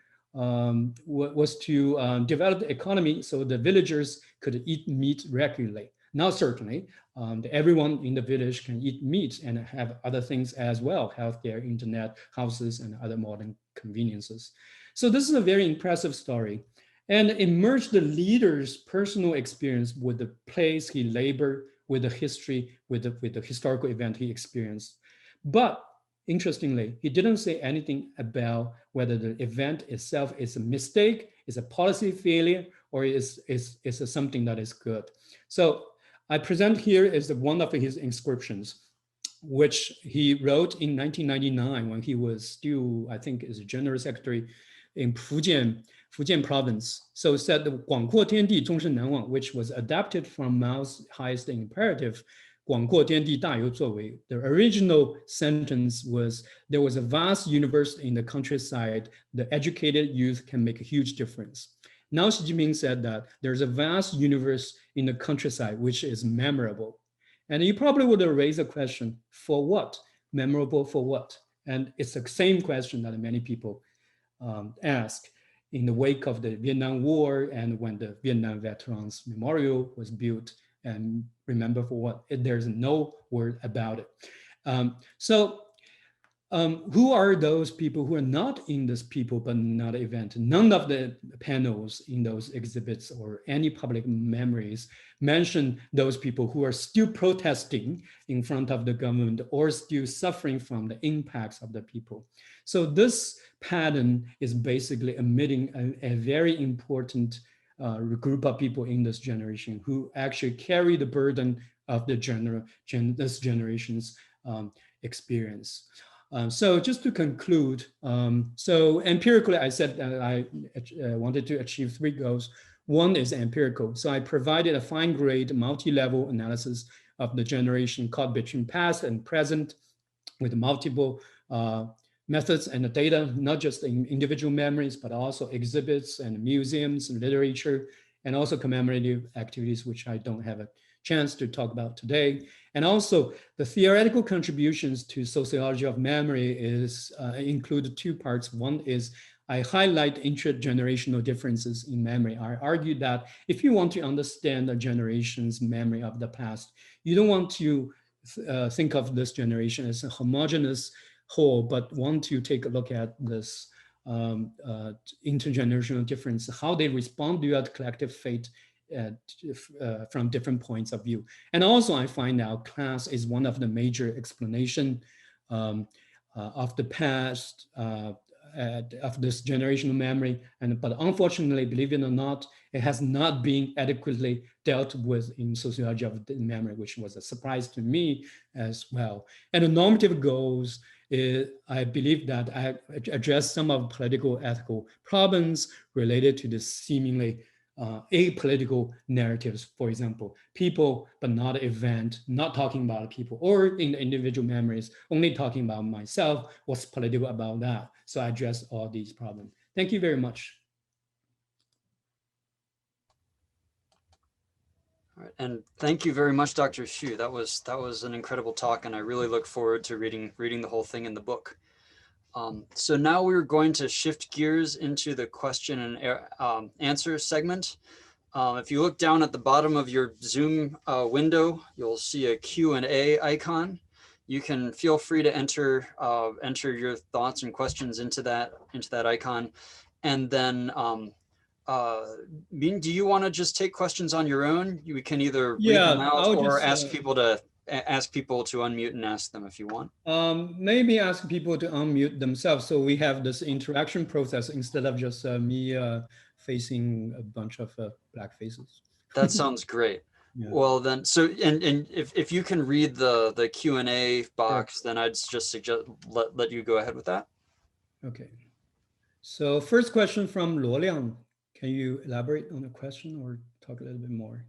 develop the economy so the villagers could eat meat regularly. Now, certainly, everyone in the village can eat meat and have other things as well, healthcare, internet, houses, and other modern conveniences. So this is a very impressive story. And it merged the leader's personal experience with the place he labored, with the history, with the historical event he experienced. But interestingly, he didn't say anything about whether the event itself is a mistake, is a policy failure, or is something that is good. So I present here is one of his inscriptions, which he wrote in 1999 when he was still, I think, as a general secretary in Fujian province. So it said, 广阔天地终身难忘, which was adapted from Mao's highest imperative, 广阔天地大有作为. The original sentence was, there was a vast universe in the countryside. The educated youth can make a huge difference. Now Xi Jinping said that there's a vast universe in the countryside, which is memorable. And you probably would raise a question, for what? Memorable for what? And it's the same question that many people ask in the wake of the Vietnam War and when the Vietnam Veterans Memorial was built, and remember for what? There's no word about it. Who are those people who are not in this people but not event? None of the panels in those exhibits or any public memories mention those people who are still protesting in front of the government or still suffering from the impacts of the people. So this pattern is basically omitting a very important group of people in this generation who actually carry the burden of the this generation's experience. So just to conclude, so empirically, I said that I wanted to achieve 3 goals. One is empirical. So I provided a fine-grade, multi-level analysis of the generation caught between past and present with multiple methods and the data, not just in individual memories, but also exhibits and museums and literature, and also commemorative activities, which I don't have a chance to talk about today. And also the theoretical contributions to sociology of memory is include 2 parts. One is I highlight intergenerational differences in memory. I argue that if you want to understand a generation's memory of the past, you don't want to think of this generation as a homogeneous whole, but want to take a look at this intergenerational difference, how they respond to that collective fate from different points of view. And also I find out class is one of the major explanation of the past, of this generational memory. But unfortunately, believe it or not, it has not been adequately dealt with in sociology of memory, which was a surprise to me as well. And the normative goals, I believe that I address some of political ethical problems related to the seemingly apolitical narratives. For example, people but not event, not talking about people, or in the individual memories, only talking about myself. What's political about that? So I address all these problems. Thank you very much. All right. And thank you very much, Dr. Xu. That was an incredible talk, and I really look forward to reading the whole thing in the book. So now we're going to shift gears into the question and answer segment. If you look down at the bottom of your Zoom window, you'll see a Q&A icon. You can feel free to enter your thoughts and questions into that icon, and then Min, do you want to just take questions on your own? We can either read them Yeah, out I'll or just ask people to unmute and ask them if you want. maybe ask people to unmute themselves so we have this interaction process instead of just me facing a bunch of black faces. That sounds great. Yeah. Well then, so and if you can read the Q&A Sure. box, then I'd just suggest let you go ahead with that. Okay. So first question from Luo Liang. Can you elaborate on the question or talk a little bit more?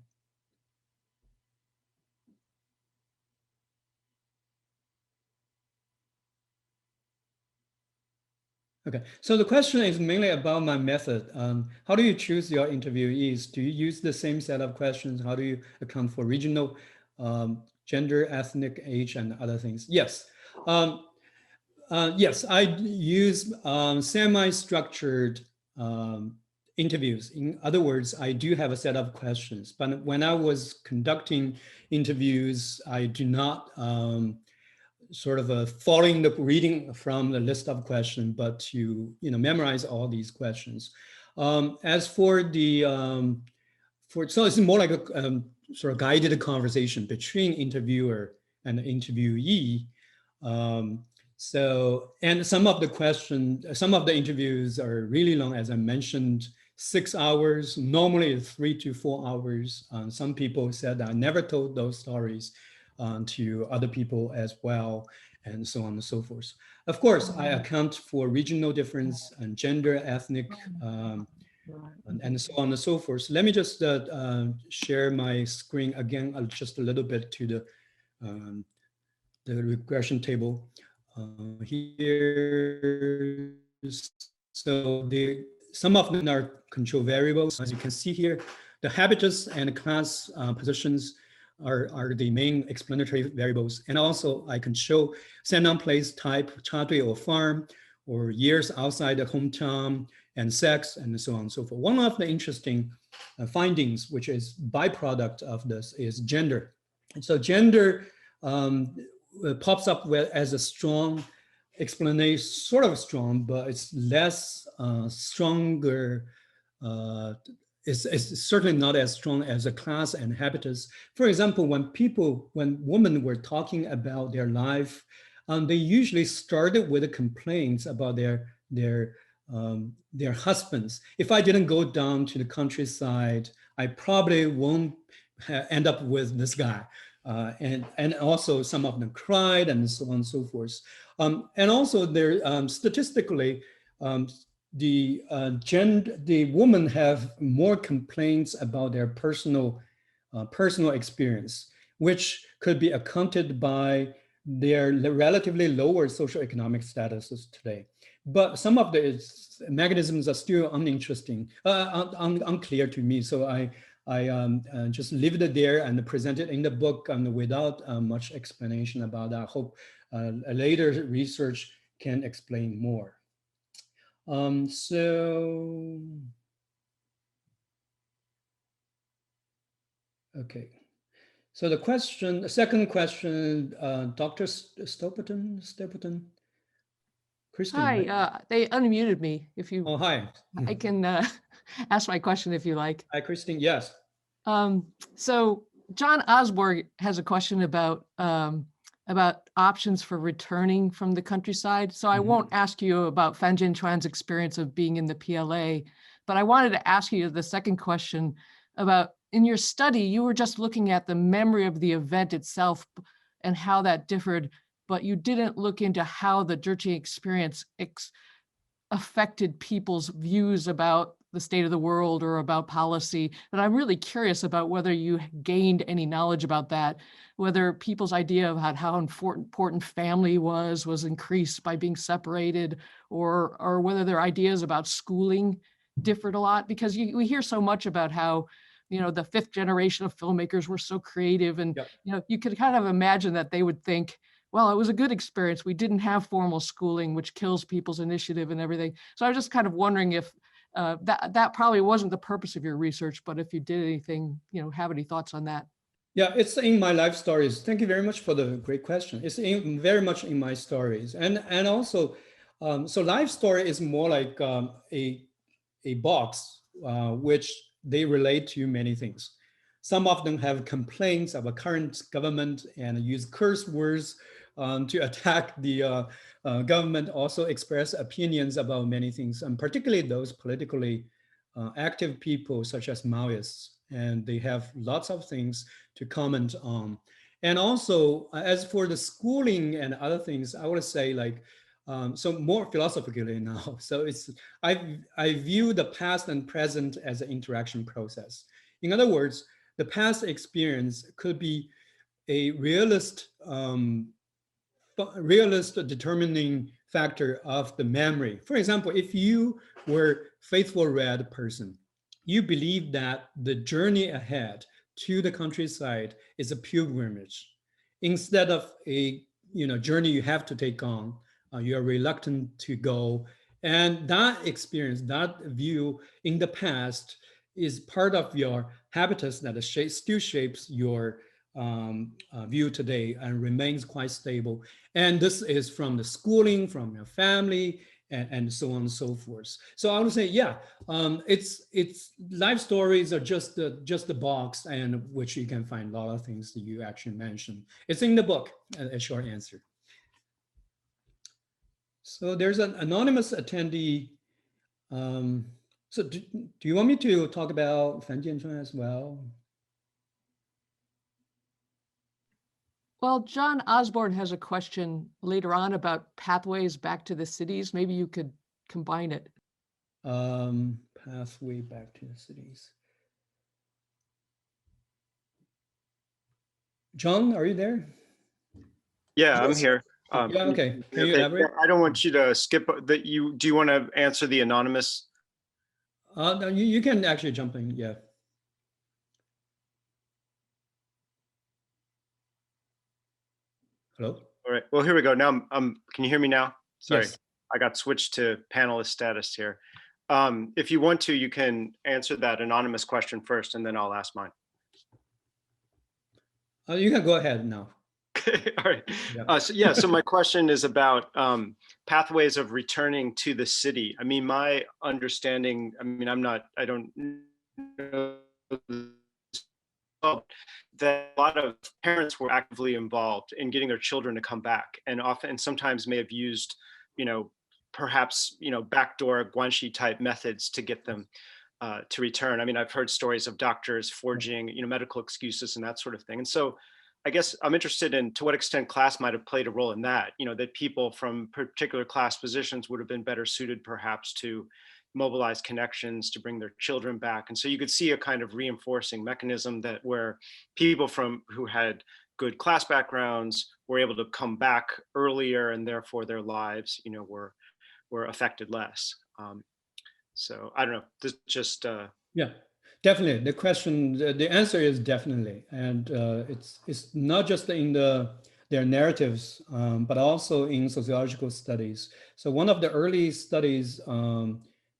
Okay, so the question is mainly about my method. How do you choose your interviewees? Do you use the same set of questions? How do you account for regional, gender, ethnic, age, and other things? Yes. Yes, I use semi-structured interviews. In other words, I do have a set of questions, but when I was conducting interviews, I do not sort of following the reading from the list of questions, but to memorize all these questions. As for the so it's more like a sort of guided conversation between interviewer and interviewee. And some of the interviews are really long, as I mentioned, 6 hours. Normally, it's 3 to 4 hours. Some people said I never told those stories to other people as well, and so on and so forth. Of course, I account for regional difference and gender, ethnic, and so on and so forth. Let me just share my screen again, just a little bit to the regression table here. So some of them are control variables. As you can see here, the habitus and class positions are the main explanatory variables. And also I can show Sanam place type, Chadui or farm, or years outside the hometown, and sex, and so on and so forth. One of the interesting findings, which is byproduct of this, is gender. And so gender pops up as a strong explanation, sort of strong, but it's less stronger. It's certainly not as strong as a class and habitus. For example, when women were talking about their life, they usually started with the complaints about their husbands. If I didn't go down to the countryside, I probably won't end up with this guy. And also some of them cried and so on and so forth. And also there statistically, the women have more complaints about their personal experience, which could be accounted by their relatively lower socioeconomic statuses today. But some of the mechanisms are still unclear to me. So I just leave it there and present it in the book and without much explanation about that. I hope a later research can explain more. Okay. So the second question, Dr. Stapleton, Kristen. Hi, Right? they unmuted me. Oh, hi. I can ask my question if you like. Hi, Christine. Yes. So John Osborne has a question about options for returning from the countryside. So I won't ask you about Fan Jin Chuan's experience of being in the PLA, but I wanted to ask you the second question about, in your study, you were just looking at the memory of the event itself and how that differed, but you didn't look into how the zhiqing experience affected people's views about the state of the world or about policy. But I'm really curious about whether you gained any knowledge about that, whether people's idea about how important family was increased by being separated, or whether their ideas about schooling differed a lot, because we hear so much about how the fifth generation of filmmakers were so creative. And, Yep. you could kind of imagine that they would think, well, it was a good experience. We didn't have formal schooling, which kills people's initiative and everything. So I was just kind of wondering if that probably wasn't the purpose of your research, but if you did anything, have any thoughts on that? Yeah, it's in my life stories. Thank you very much for the great question. It's very much in my stories, and also, so life story is more like a box which they relate to many things. Some of them have complaints of a current government and use curse words to attack the government. Also express opinions about many things, and particularly those politically active people such as Maoists, and they have lots of things to comment on. And also, as for the schooling and other things, I would say like, so more philosophically now. So I view the past and present as an interaction process. In other words, the past experience could be a realist determining factor of the memory. For example, if you were faithful red person, you believe that the journey ahead to the countryside is a pilgrimage instead of a journey you have to take on. You are reluctant to go, and that experience, that view in the past, is part of your habitus that still shapes your view today and remains quite stable. And this is from the schooling, from your family, and so on and so forth. So I would say, yeah, it's life stories are just the box, and which you can find a lot of things that you actually mentioned. It's in the book, a short answer. So there's an anonymous attendee. So do you want me to talk about Fan Jianchuan as well? Well, John Osborne has a question later on about pathways back to the cities. Maybe you could combine it. Pathway back to the cities. John, are you there? Yeah, I'm here. Yeah, okay. Can you elaborate? I don't want you to skip that. Do you want to answer the anonymous? No, you can actually jump in. Yeah. Hello? All right. Well, here we go. Now, can you hear me now? Sorry, Yes. I got switched to panelist status here. If you want to, you can answer that anonymous question first, and then I'll ask mine. You can go ahead now. All right. Yeah. So my question is about pathways of returning to the city. I mean, my understanding, I don't know that a lot of parents were actively involved in getting their children to come back, and sometimes may have used, perhaps, backdoor guanxi type methods to get them to return. I mean, I've heard stories of doctors forging, medical excuses and that sort of thing. And so I guess I'm interested in to what extent class might have played a role in that, that people from particular class positions would have been better suited perhaps to mobilize connections to bring their children back. And so you could see a kind of reinforcing mechanism that where people who had good class backgrounds were able to come back earlier, and therefore their lives, were affected less. So I don't know, this just Yeah, definitely. The answer is definitely, and it's not just in their narratives, but also in sociological studies. So one of the early studies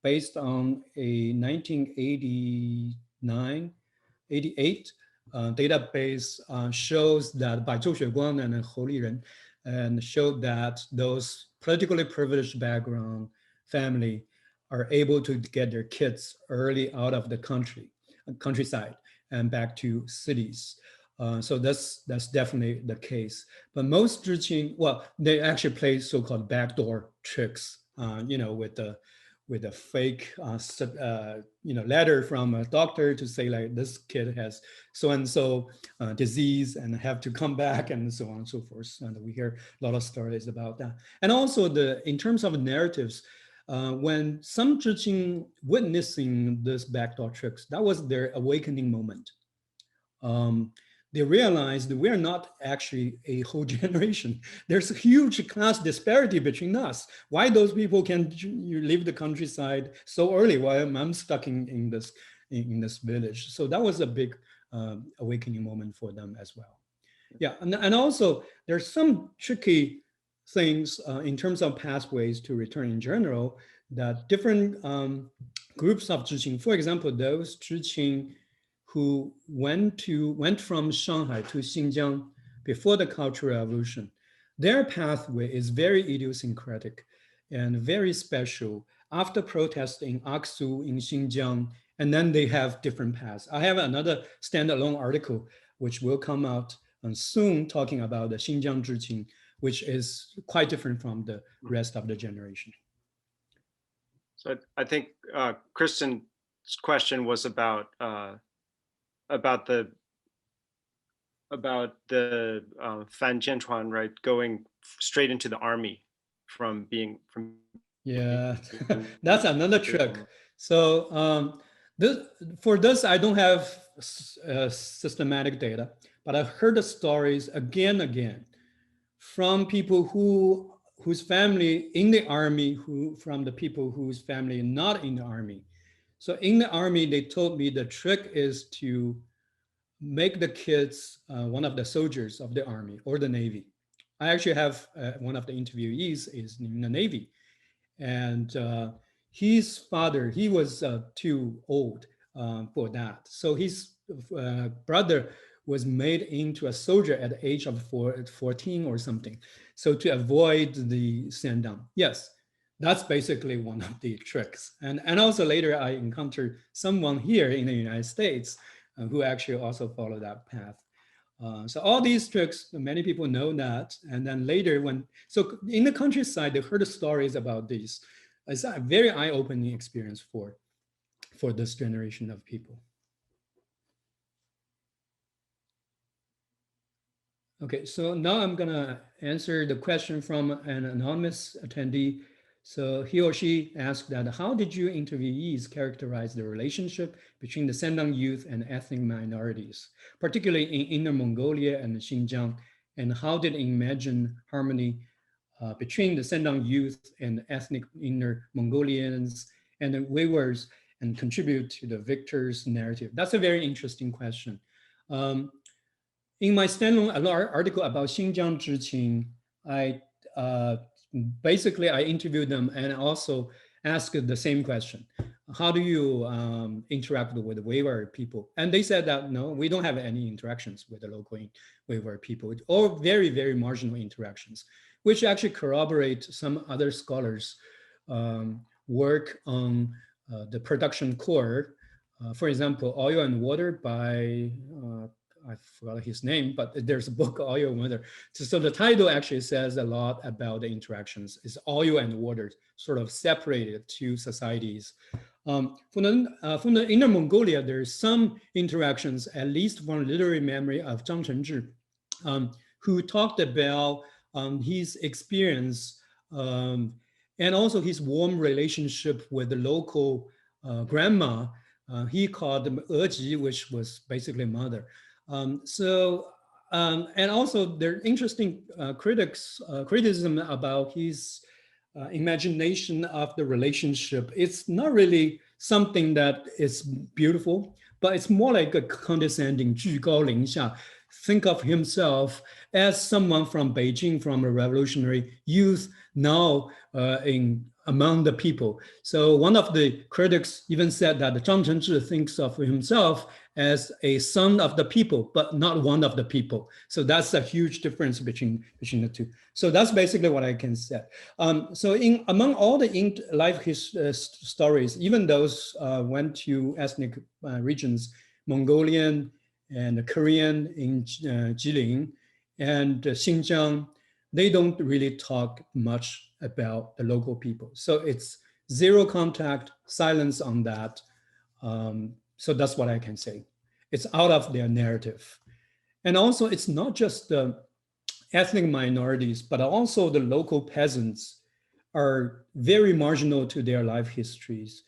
based on a 1988 database shows that by Zhou Xueguang and Hou Liren, and showed that those politically privileged background family are able to get their kids early out of the countryside and back to cities. So that's definitely the case. But most zhiqing, well, they actually play so-called backdoor tricks, with a fake, letter from a doctor to say like this kid has so-and-so disease and have to come back, and so on and so forth. And we hear a lot of stories about that. And also in terms of narratives, when some zhiqing witnessing this backdoor tricks, that was their awakening moment. They realized that we're not actually a whole generation. There's a huge class disparity between us. Why those people can leave the countryside so early while I'm stuck in in this village. So that was a big awakening moment for them as well. Yeah, and also there's some tricky things in terms of pathways to return in general that different groups of zhiqing, for example, those zhiqing who went from Shanghai to Xinjiang before the Cultural Revolution, their pathway is very idiosyncratic and very special. After protest in Aksu in Xinjiang, and then they have different paths. I have another standalone article which will come out soon talking about the Xinjiang zhiqing, which is quite different from the rest of the generation. So I think Kristen's question was about the Fan Jianchuan, right, going straight into the army from. Yeah, that's another trick. So for this, I don't have systematic data, but I've heard the stories again and again from people whose family in the army, from the people whose family not in the army. So in the army, they told me the trick is to make the kids one of the soldiers of the army or the Navy. I actually have one of the interviewees is in the Navy, and his father, he was too old for that. So his brother was made into a soldier at the age of 14 or something. So to avoid the send down. Yes, that's basically one of the tricks. And also later I encountered someone here in the United States who actually also followed that path. So all these tricks, many people know that. And then later so in the countryside, they heard stories about these. It's a very eye-opening experience for this generation of people. Okay, so now I'm gonna answer the question from an anonymous attendee. So he or she asked that, how did you interviewees characterize the relationship between the Sendang youth and ethnic minorities, particularly in Inner Mongolia and Xinjiang, and how did it imagine harmony between the Sendang youth and ethnic Inner Mongolians and the Uyghurs and contribute to the victor's narrative? That's a very interesting question. In my standalone article about Xinjiang zhiqing, basically I interviewed them and also asked the same question. How do you interact with the Uyghur people? And they said that, no, we don't have any interactions with the local Uyghur people, or very, very marginal interactions, which actually corroborate some other scholars' work on the production core. For example, Oil and Water by, I forgot his name, but there's a book, Oil and Water. So the title actually says a lot about the interactions. It's oil and water, sort of separated two societies. From the Inner Mongolia, there's some interactions, at least from literary memory of Zhang Chenzhi, who talked about his experience and also his warm relationship with the local grandma. He called them Eji, which was basically mother. And also there are interesting criticism about his imagination of the relationship. It's not really something that is beautiful, but it's more like a condescending 居高临下. Think of himself as someone from Beijing, from a revolutionary youth, now among the people. So one of the critics even said that Zhang Chenzhi thinks of himself as a son of the people, but not one of the people. So that's a huge difference between the two. So that's basically what I can say. So among all the life stories, even those went to ethnic regions, Mongolian and Korean in Jilin and Xinjiang, they don't really talk much about the local people. So it's zero contact, silence on that. So that's what I can say. It's out of their narrative. And also it's not just the ethnic minorities, but also the local peasants are very marginal to their life histories,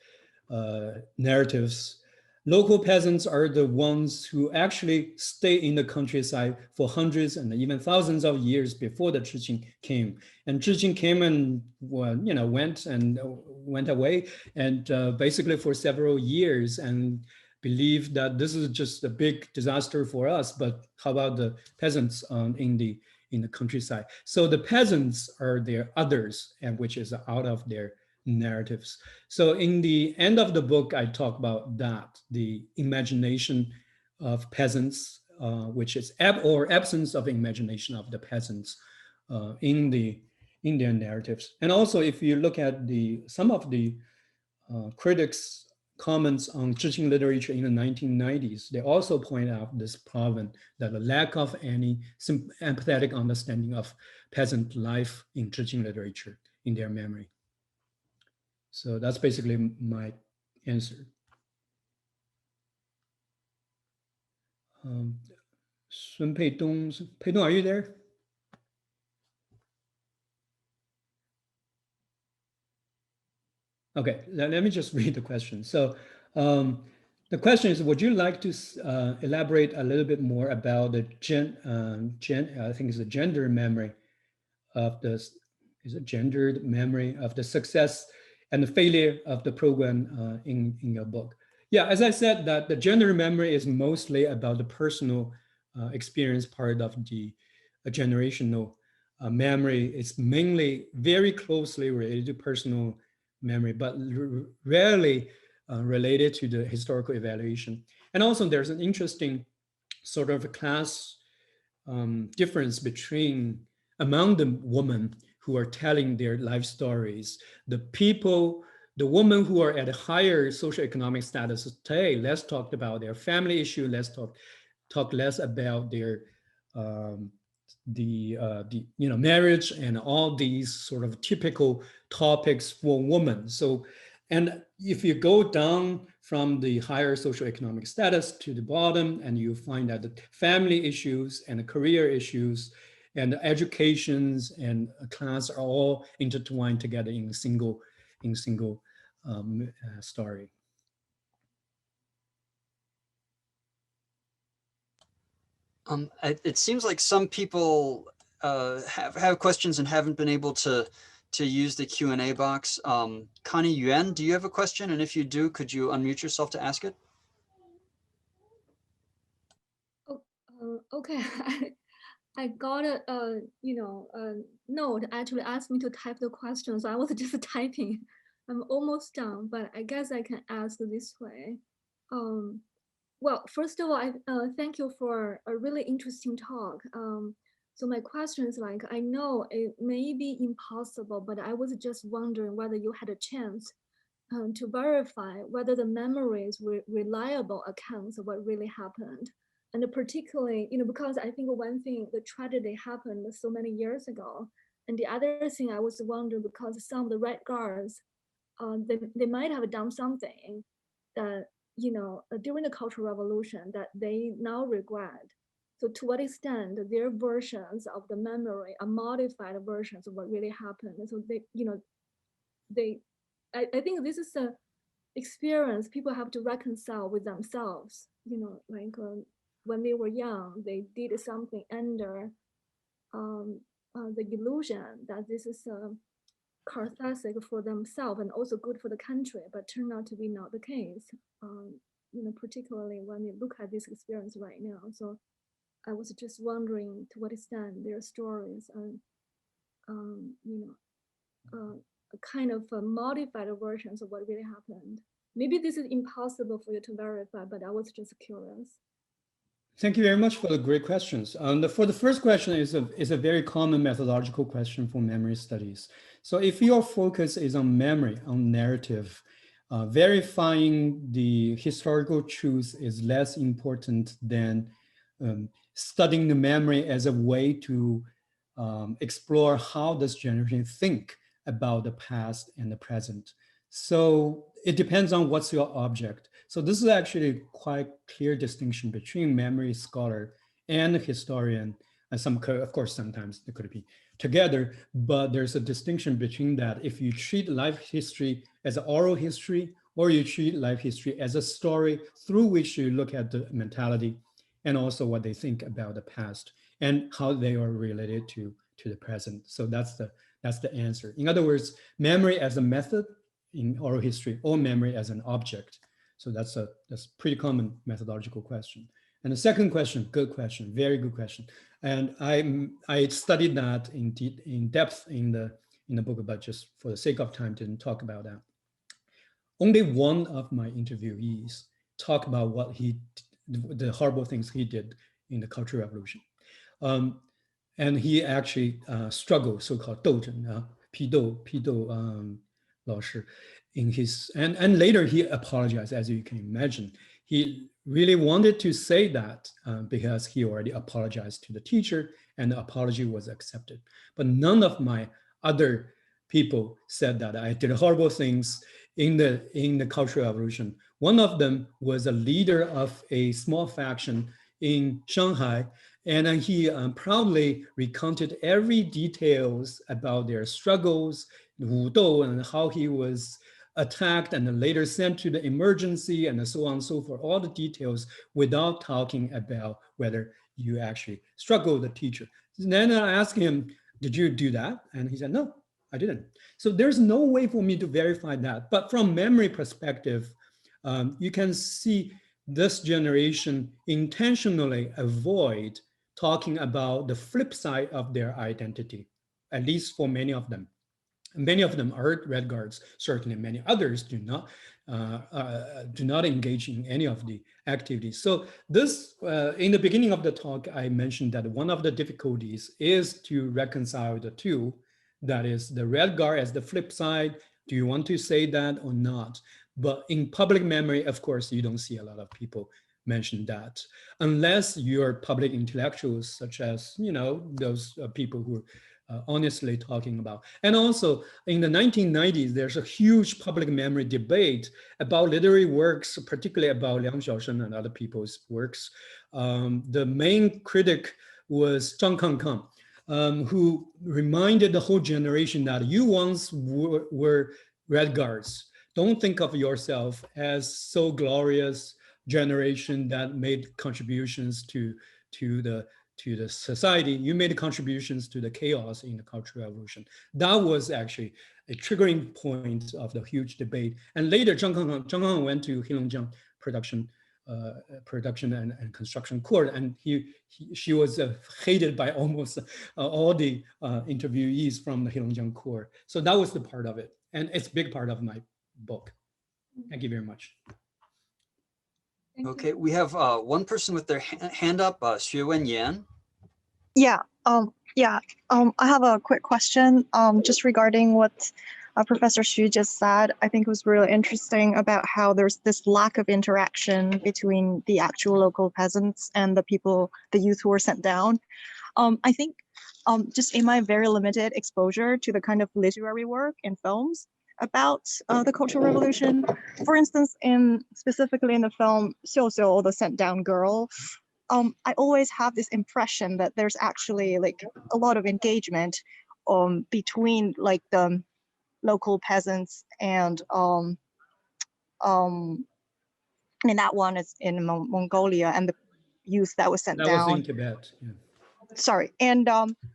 narratives. Local peasants are the ones who actually stay in the countryside for hundreds and even thousands of years before the zhiqing came. And zhiqing came and went away, and basically for several years. And believe that this is just a big disaster for us, but how about the peasants in the countryside? So the peasants are their others, and which is out of their narratives. So in the end of the book, I talk about that, the imagination of peasants, which is absence of imagination of the peasants in their narratives. And also, if you look at some of the critics' comments on zhiqing literature in the 1990s, they also point out this problem, that the lack of any empathetic understanding of peasant life in zhiqing literature in their memory. So that's basically my answer. Sun Peidong, are you there? Okay, let me just read the question. So the question is, would you like to elaborate a little bit more about the I think it's a gender memory of gendered memory of the success and the failure of the program in your book? Yeah, as I said, that the gender memory is mostly about the personal experience part of the generational memory. It's mainly very closely related to personal memory, but rarely related to the historical evaluation. And also there's an interesting sort of a class difference among the women who are telling their life stories. The women who are at a higher socioeconomic status today, let's talk about their family issue, let's talk less about their marriage and all these sort of typical topics for women. So, and if you go down from the higher socioeconomic status to the bottom, and you find that the family issues and the career issues and the educations and class are all intertwined together in a single story. It seems like some people have questions and haven't been able to use the Q&A box. Connie Yuan, do you have a question? And if you do, could you unmute yourself to ask it? Okay. I got a note actually asked me to type the question, so I was just typing. I'm almost done, but I guess I can ask this way. Well, first of all, I thank you for a really interesting talk. So my question is, like, I know it may be impossible, but I was just wondering whether you had a chance to verify whether the memories were reliable accounts of what really happened. And particularly, because I think one thing, the tragedy happened so many years ago. And the other thing I was wondering, because some of the Red Guards, they might have done something that, during the Cultural Revolution that they now regret. So to what extent their versions of the memory are modified versions of what really happened. And so I think this is an experience people have to reconcile with themselves, like when they were young, they did something under the illusion that this is cathartic for themselves and also good for the country, but turned out to be not the case, particularly when we look at this experience right now. So I was just wondering to what extent their stories and, kind of modified versions of what really happened. Maybe this is impossible for you to verify, but I was just curious. Thank you very much for the great questions. For the first question is a very common methodological question for memory studies. So if your focus is on memory, on narrative, verifying the historical truth is less important than studying the memory as a way to explore how this generation think about the past and the present. So it depends on what's your object. So this is actually quite clear distinction between memory scholar and historian. And of course, sometimes they could be together, but there's a distinction between that. If you treat life history as an oral history, or you treat life history as a story through which you look at the mentality and also what they think about the past and how they are related to the present. So that's the answer. In other words, memory as a method in oral history or memory as an object. So that's a pretty common methodological question. And the second question, good question, very good question. And I studied that in depth in the book, but just for the sake of time, didn't talk about that. Only one of my interviewees talked about the horrible things he did in the Cultural Revolution. And he actually struggled, so-called 斗争, 批斗老师 in his, and later he apologized, as you can imagine. He really wanted to say that because he already apologized to the teacher and the apology was accepted. But none of my other people said that I did horrible things in the Cultural Revolution. One of them was a leader of a small faction in Shanghai, and he proudly recounted every details about their struggles, Wu Dou, and how he was attacked and then later sent to the emergency and so on and so forth, all the details without talking about whether you actually struggled with the teacher. And then I asked him, did you do that? And he said, no, I didn't. So there's no way for me to verify that. But from memory perspective, you can see this generation intentionally avoid talking about the flip side of their identity, at least for many of them. Many of them are Red Guards, certainly many others do not engage in any of the activities. So this, in the beginning of the talk, I mentioned that one of the difficulties is to reconcile the two. That is the Red Guard as the flip side. Do you want to say that or not? But in public memory, of course, you don't see a lot of people mention that, unless you're public intellectuals, such as, those people who are honestly talking about. And also in the 1990s, there's a huge public memory debate about literary works, particularly about Liang Xiaoshen and other people's works. The main critic was Zhang Kangkang, who reminded the whole generation that you once were Red Guards. Don't think of yourself as so glorious generation that made contributions to the society. You made contributions to the chaos in the Cultural Revolution. That was actually a triggering point of the huge debate. And later, Zhang Kangkang went to Heilongjiang production and construction court, and she was hated by almost all the interviewees from the Heilongjiang court. So that was the part of it, and it's a big part of my book. Thank you very much. Okay, we have one person with their hand up, Xue Wenyan. Yeah, I have a quick question just regarding what Professor Xu just said. I think it was really interesting about how there's this lack of interaction between the actual local peasants and the youth who were sent down. I think just in my very limited exposure to the kind of literary work and films about the Cultural Revolution, for instance, specifically in the film Xiu Xiu, the sent down girl, I always have this impression that there's actually like a lot of engagement between like the local peasants and I mean that one is in Mongolia and the youth that was sent down. That was in Tibet. Yeah. Sorry, and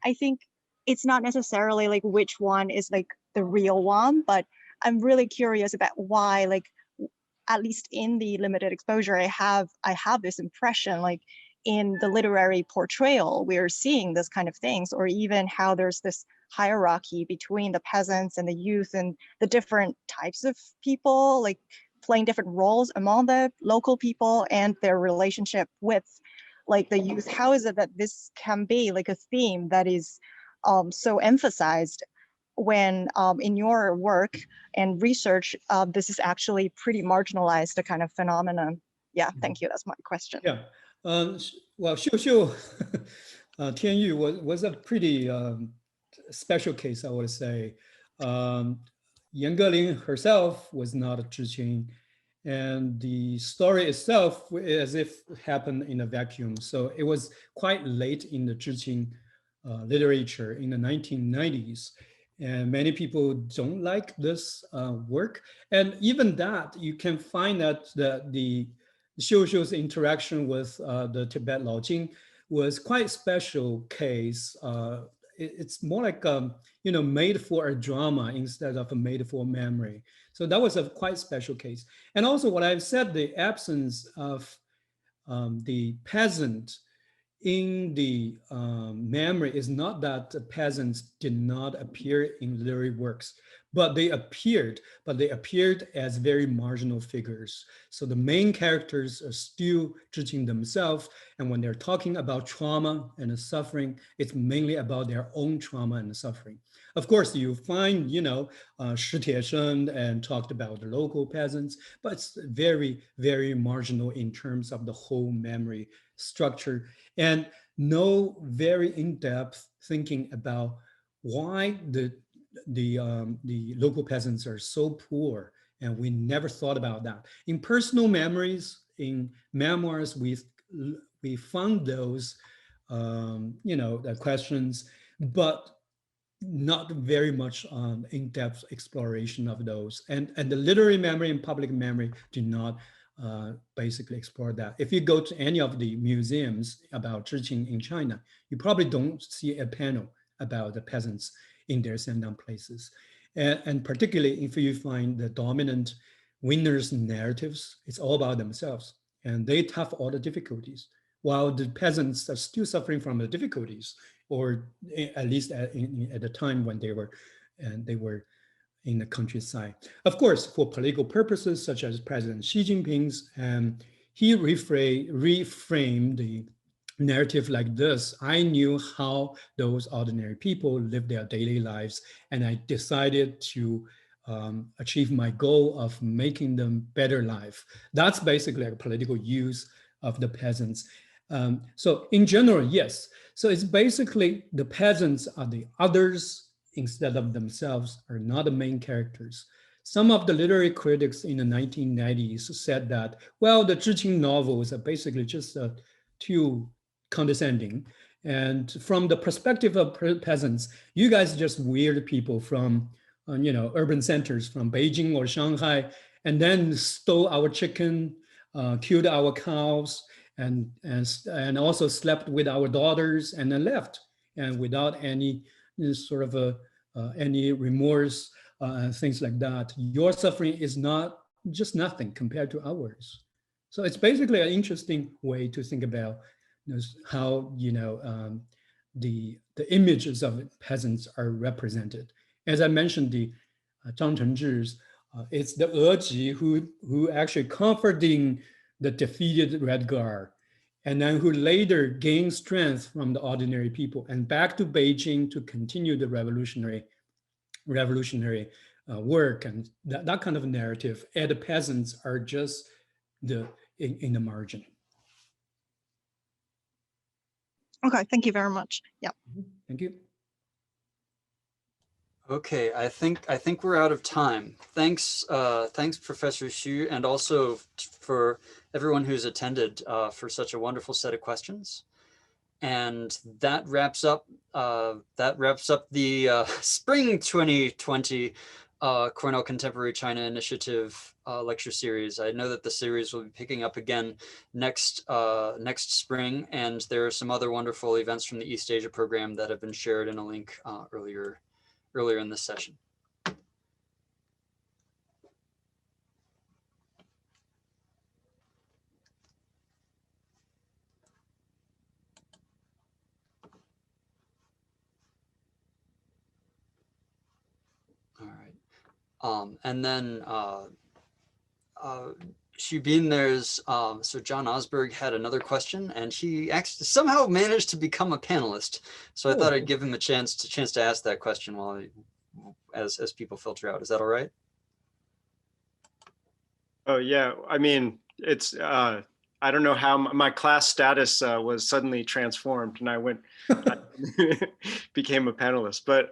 I think it's not necessarily like which one is like the real one, but I'm really curious about why, like, at least in the limited exposure I have this impression, like in the literary portrayal, we're seeing this kind of things, or even how there's this hierarchy between the peasants and the youth and the different types of people, like playing different roles among the local people and their relationship with like the youth. How is it that this can be like a theme that is so emphasized when in your work and research, this is actually pretty marginalized, a kind of phenomenon? Yeah, thank you. That's my question. Yeah. Well, Xiu Tianyu was a pretty special case, I would say. Yan Geling herself was not a zhiqing, and the story itself, as if happened in a vacuum. So it was quite late in the zhiqing literature in the 1990s. And many people don't like this work. And even that, you can find that the Xiu Xiu's interaction with the Tibet Laojing was quite special case. it's more like made for a drama instead of a made for memory. So that was a quite special case. And also what I've said, the absence of the peasant in the memory is not that the peasants did not appear in literary works, but they appeared as very marginal figures. So the main characters are still zhiqing themselves, and when they're talking about trauma and suffering, it's mainly about their own trauma and suffering. Of course, you find, Shi Tieshen and talked about the local peasants, but it's very, very marginal in terms of the whole memory structure, and no very in-depth thinking about why the local peasants are so poor, and we never thought about that. In personal memories, in memoirs, we found those the questions, but not very much in-depth exploration of those. And the literary memory and public memory do not basically explore that. If you go to any of the museums about zhiqing in China, you probably don't see a panel about the peasants in their Shandong places. And particularly if you find the dominant winners' narratives, it's all about themselves, and they tough all the difficulties, while the peasants are still suffering from the difficulties, or at least at the time when they were in the countryside. Of course, for political purposes, such as President Xi Jinping's, he reframed the narrative like this: I knew how those ordinary people live their daily lives, and I decided to achieve my goal of making them better life. That's basically a political use of the peasants. So in general, yes. So it's basically the peasants are the others instead of themselves, are not the main characters. Some of the literary critics in the 1990s said that, well, the zhiqing novels are basically just too condescending. And from the perspective of peasants, you guys are just weird people from urban centers, from Beijing or Shanghai, and then stole our chicken, killed our cows, and also slept with our daughters, and then left, and without any sort of any remorse, things like that. Your suffering is not just nothing compared to ours. So it's basically an interesting way to think about how the images of peasants are represented. As I mentioned, the Zhang Chengzhi's, it's the Eji who actually comforting the defeated Red Guard, and then who later gained strength from the ordinary people and back to Beijing to continue the revolutionary work, and that kind of narrative. And the peasants are just in the margin. Okay, thank you very much. Yeah. Thank you. Okay, I think we're out of time. Thanks, Professor Xu, and also for everyone who's attended for such a wonderful set of questions. And that wraps up the spring 2020 Cornell Contemporary China Initiative lecture series. I know that the series will be picking up again next spring, and there are some other wonderful events from the East Asia program that have been shared in a link earlier in this session. All right. And then Xubin, there's so John Osberg had another question, and he actually somehow managed to become a panelist. So I thought I'd give him a chance to ask that question while as people filter out. Is that all right? Oh yeah, I mean, it's I don't know how my class status was suddenly transformed, and I became a panelist. But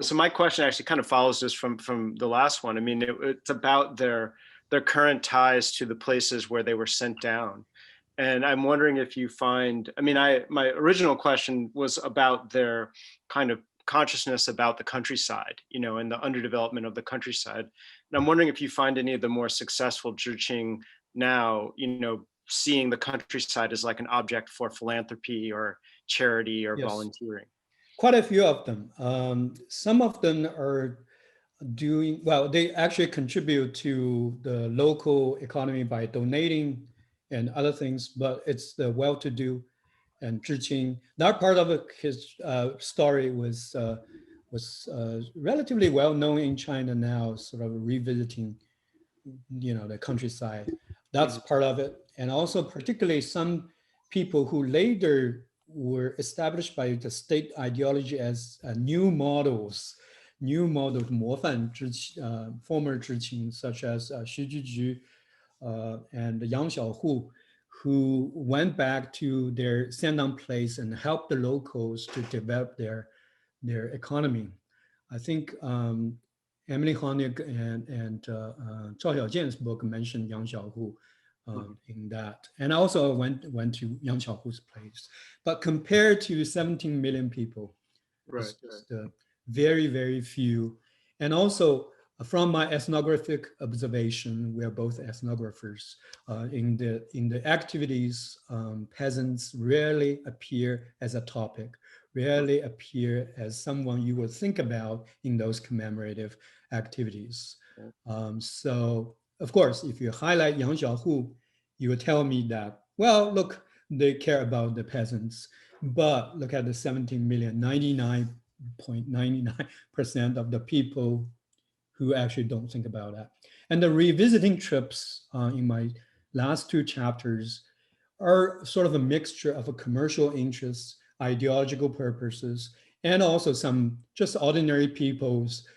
so my question actually kind of follows just from the last one. I mean, it's about their current ties to the places where they were sent down. And I'm wondering if you find, I mean, my original question was about their kind of consciousness about the countryside, and the underdevelopment of the countryside. And I'm wondering if you find any of the more successful zhiqing now, seeing the countryside as like an object for philanthropy or charity or volunteering. Quite a few of them. Some of them are doing, well, they actually contribute to the local economy by donating and other things, but it's the well-to-do and zhiqing. That part of his story was relatively well known in China now, sort of revisiting, the countryside. That's part of it. And also particularly some people who later were established by the state ideology as new models, 模范 former 知青, such as Xu Jiju and Yang Xiaohu, who went back to their Shandong place and helped the locals to develop their economy. I think Emily Honig and Zhao Xiaojian's book mentioned Yang Xiaohu in that. And I also went to Yang Xiaohu's place. But compared to 17 million people, Right. it's just very, very few. And also from my ethnographic observation, we are both ethnographers, in the activities, peasants rarely appear as a topic, rarely appear as someone you would think about in those commemorative activities. So of course, if you highlight Yang Xiaohu, you will tell me that, well, look, they care about the peasants, but look at the 17 million, 99.99% of the people who actually don't think about that. And the revisiting trips in my last two chapters are sort of a mixture of a commercial interests, ideological purposes, and also some just ordinary people's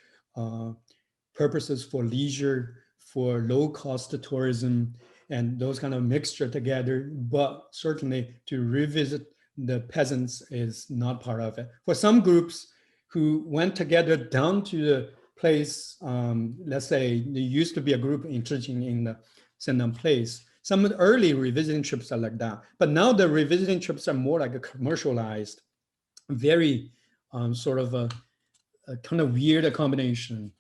purposes for leisure, for low-cost tourism, and those kind of mixture together. But certainly to revisit the peasants is not part of it. For some groups who went together down to the place, let's say there used to be a group in Zhiqing in the Shandong place. Some of the early revisiting trips are like that, but now the revisiting trips are more like a commercialized, very sort of a kind of weird combination,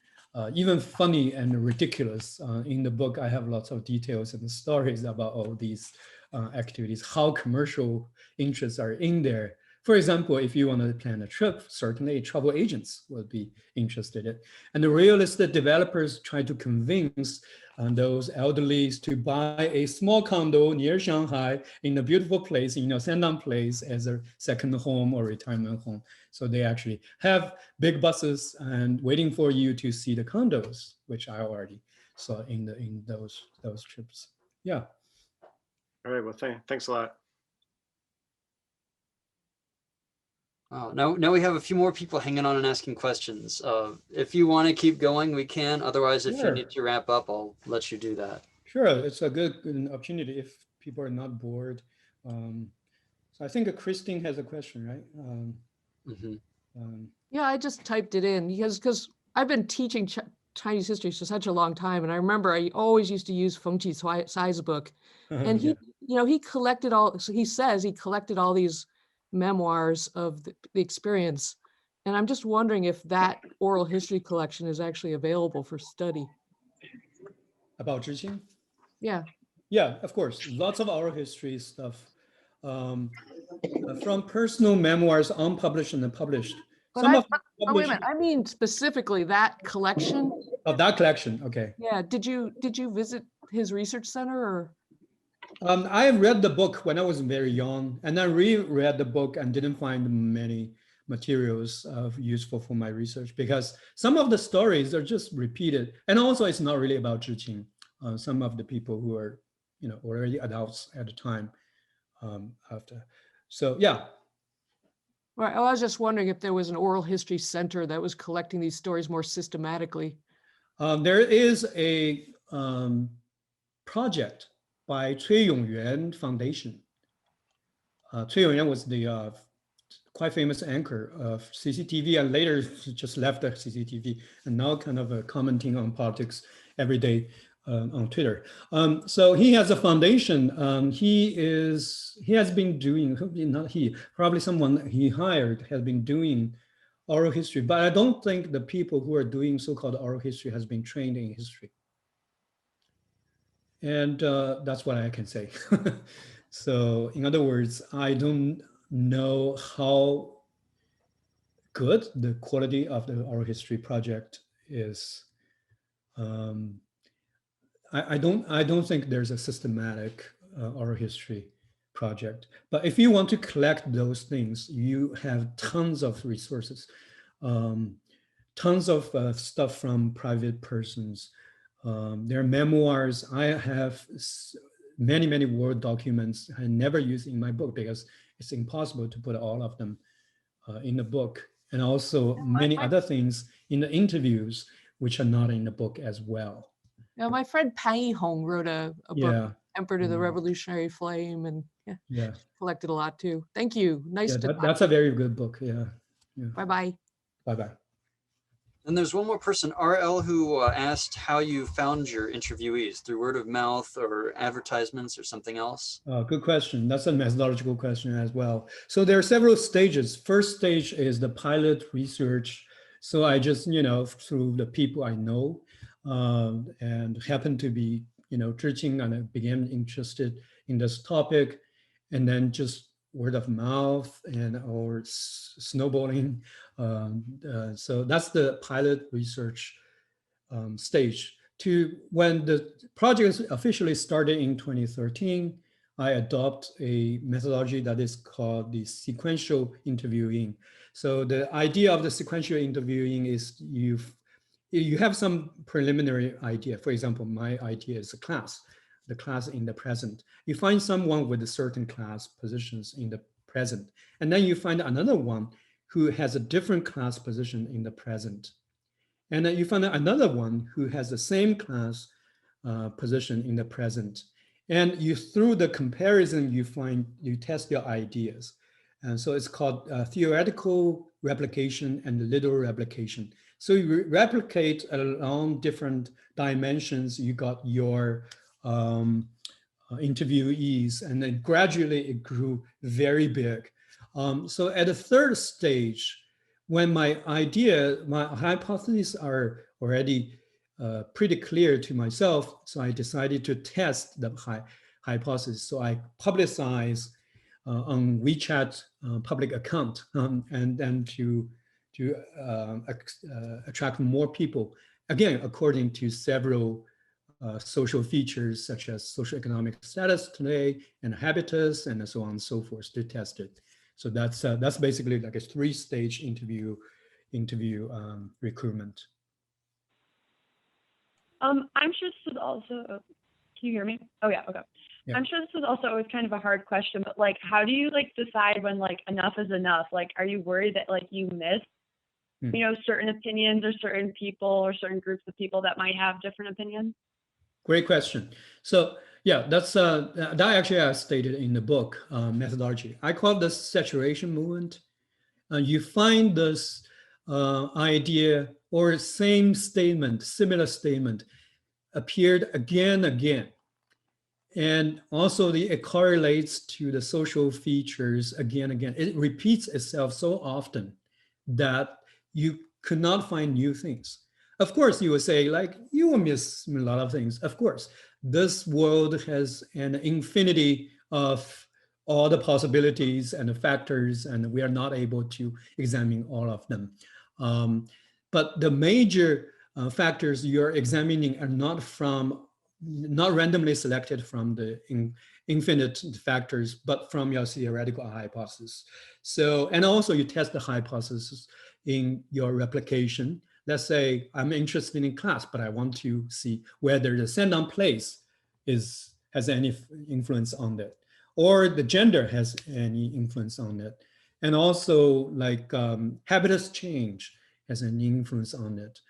even funny and ridiculous. In the book, I have lots of details and stories about all these activities, how commercial interests are in there. For example, if you want to plan a trip, certainly travel agents will be interested in it. And the real estate developers try to convince those elderlies to buy a small condo near Shanghai in a beautiful place, Shandong place, as a second home or retirement home. So they actually have big buses and waiting for you to see the condos, which I already saw in those trips. Yeah. All right. Well, thanks a lot. Now we have a few more people hanging on and asking questions. If you want to keep going, we can. Otherwise, if you need to wrap up, I'll let you do that. Sure, it's a good opportunity if people are not bored. So I think Christine has a question, right? Yeah, I just typed it in because I've been teaching Chinese history for such a long time, and I remember I always used to use Feng Qi book, and he, he collected all. So he says he collected all these memoirs of the experience, and I'm just wondering if that oral history collection is actually available for study. About zhiqing? Yeah. Yeah, of course. Lots of oral history stuff. From personal memoirs, unpublished and published. But wait a minute, I mean specifically that collection. Oh, that collection, okay. Yeah, did you visit his research center or? I read the book when I was very young, and I reread the book and didn't find many materials useful for my research because some of the stories are just repeated. And also it's not really about zhiqing. Some of the people who are, already adults at the time after. So yeah. Right. I was just wondering if there was an oral history center that was collecting these stories more systematically. There is a project by Cui Yongyuan Foundation. Cui Yongyuan was the quite famous anchor of CCTV and later just left the CCTV and now kind of commenting on politics every day on Twitter. So he has a foundation. He has been doing, not he, probably someone he hired has been doing oral history, but I don't think the people who are doing so-called oral history has been trained in history. And that's what I can say. So in other words, I don't know how good. The quality of the oral history project is, I don't think there's a systematic oral history project. But if you want to collect those things, you have tons of resources, tons of stuff from private persons. Their memoirs. I have many Word documents I never use in my book because it's impossible to put all of them in the book. And also many other things in the interviews, which are not in the book as well. Now, my friend Pang Hong wrote a book, Yeah. Emperor to the Revolutionary Flame, and Yeah. collected a lot too. Thank you. Nice to talk That's to a very good book. Yeah. Bye-bye. Bye-bye. And there's one more person, RL, who asked how you found your interviewees, through word of mouth or advertisements or something else. Good question. That's a methodological question as well. So there are several stages. First stage is the pilot research. So I just, through the people I know and happen to be, teaching, and I began interested in this topic, and then just word of mouth or snowballing. So that's the pilot research stage. When the project officially started in 2013, I adopt a methodology that is called the sequential interviewing. So the idea of the sequential interviewing is you have some preliminary idea. For example, my idea is a class, the class in the present. You find someone with a certain class positions in the present, and then you find another one who has a different class position in the present. And then you find another one who has the same class position in the present. And through the comparison, you test your ideas. And so it's called theoretical replication and literal replication. So you replicate along different dimensions. You got your interviewees, and then gradually it grew very big. So at the third stage, when my hypotheses are already pretty clear to myself, so I decided to test the hypothesis. So I publicize on WeChat public account, and then to attract more people, again, according to several social features such as socioeconomic status today and habitus and so on and so forth to test it. So that's basically like a 3-stage interview recruitment. I'm sure this is also, can you hear me? Oh yeah, okay. Yeah. I'm sure this is also always kind of a hard question, but like, how do you like decide when like enough is enough? Like, are you worried that like you miss, certain opinions or certain people or certain groups of people that might have different opinions? Great question. So yeah, that's that actually I stated in the book methodology. I call it the saturation movement. You find this idea or same statement, similar statement appeared again. And also it correlates to the social features again. It repeats itself so often that you could not find new things. Of course, you would say, like, you will miss a lot of things. Of course, this world has an infinity of all the possibilities and the factors, and we are not able to examine all of them. But the major factors you're examining are not randomly selected from the infinite factors, but from your theoretical hypothesis. So, and also you test the hypothesis in your replication. Let's say I'm interested in class, but I want to see whether the send-on place has any influence on that, or the gender has any influence on it. And also like habitus change has an influence on it.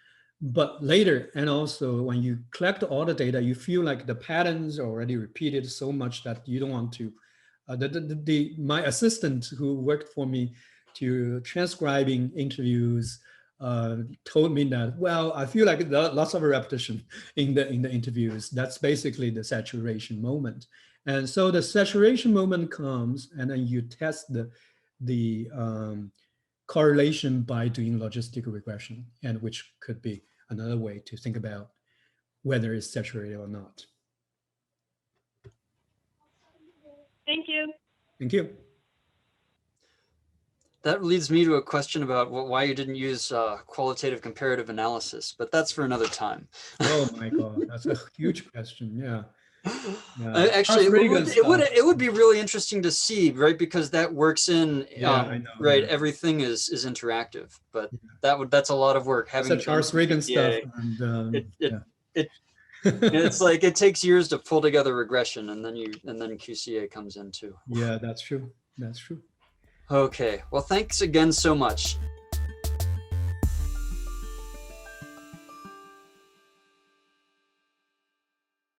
But later, and also when you collect all the data, you feel like the patterns are already repeated so much that you don't want to. My assistant who worked for me to transcribing interviews told me that, well, I feel like lots of repetition in the interviews. That's basically the saturation moment. And so the saturation moment comes, and then you test the correlation by doing logistical regression, and which could be another way to think about whether it's saturated or not. Thank you. Thank you. that leads me to a question about why you didn't use qualitative comparative analysis, but that's for another time. Oh my God, that's a huge question. Yeah. Actually, Charles Reagan it would be really interesting to see, right? Because that works in, I know, right? yeah. Everything is interactive, but that's a lot lot of That's Charles Reagan stuff. And it's like it takes years to pull together regression, and then QCA comes in too. Yeah, that's true. That's true. Okay, well, thanks again so much.